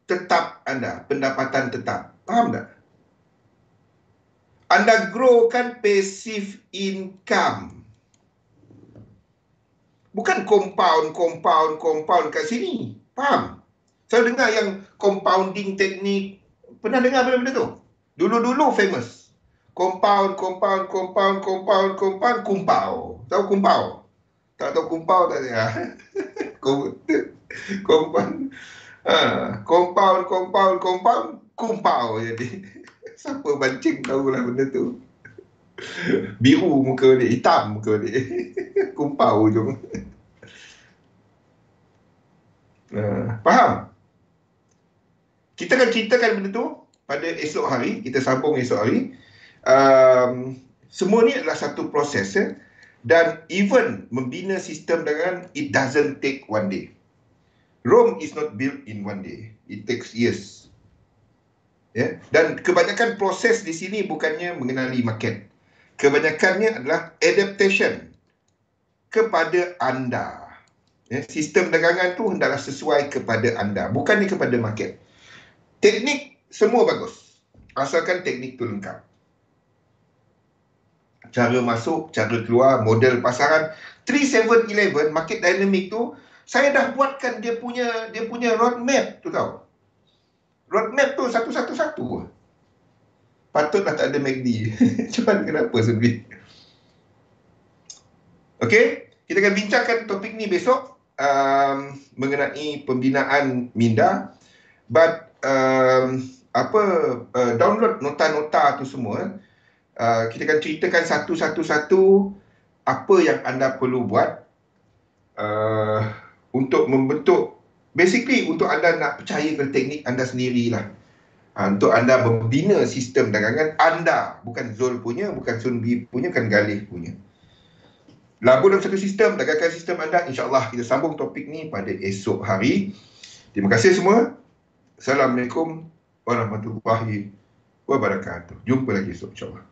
tetap anda, pendapatan tetap. Faham tak? Anda growkan passive income. Bukan compound kat sini. Faham? Saya dengar yang compounding teknik. Pernah dengar benda-benda tu? Dulu-dulu famous. Compound, kumpau. Tahu kumpau? Tak tahu kumpau tak ya? Compound. Compound, kumpau jadi. Siapa bancing tahulah benda tu. Biru muka dia, hitam muka dia. Kumpau hujung. Faham? Kita akan ceritakan benda tu pada esok hari. Kita sambung esok hari. Semua ni adalah satu proses ya? Dan even membina sistem dengan it doesn't take one day. Rome is not built in one day. It takes years. Ya? Dan kebanyakan proses di sini bukannya mengenali market. Kebanyakannya adalah adaptation kepada anda. Ya? Sistem dagangan tu hendaklah sesuai kepada anda, bukannya kepada market. Teknik semua bagus, asalkan teknik tu lengkap. Cara masuk, cara keluar, model pasaran. 3711 market dynamic tu, saya dah buatkan dia punya roadmap tu tahu. Roadmap tu satu-satu. Patutlah tak ada MACD. Cuma kenapa sedih? Okey, kita akan bincangkan topik ni besok mengenai pembinaan minda. But download nota-nota tu semua. Kita akan ceritakan satu-satu apa yang anda perlu buat untuk membentuk, basically untuk anda nak percaya ke teknik anda sendirilah. Untuk anda membina sistem dagangan anda, bukan Zul punya, bukan Sunbi punya, bukan Galih punya. Labur dalam satu sistem, dagangkan sistem anda. InsyaAllah kita sambung topik ni pada esok hari. Terima kasih semua. Assalamualaikum warahmatullahi wabarakatuh. Jumpa lagi esok insyaAllah.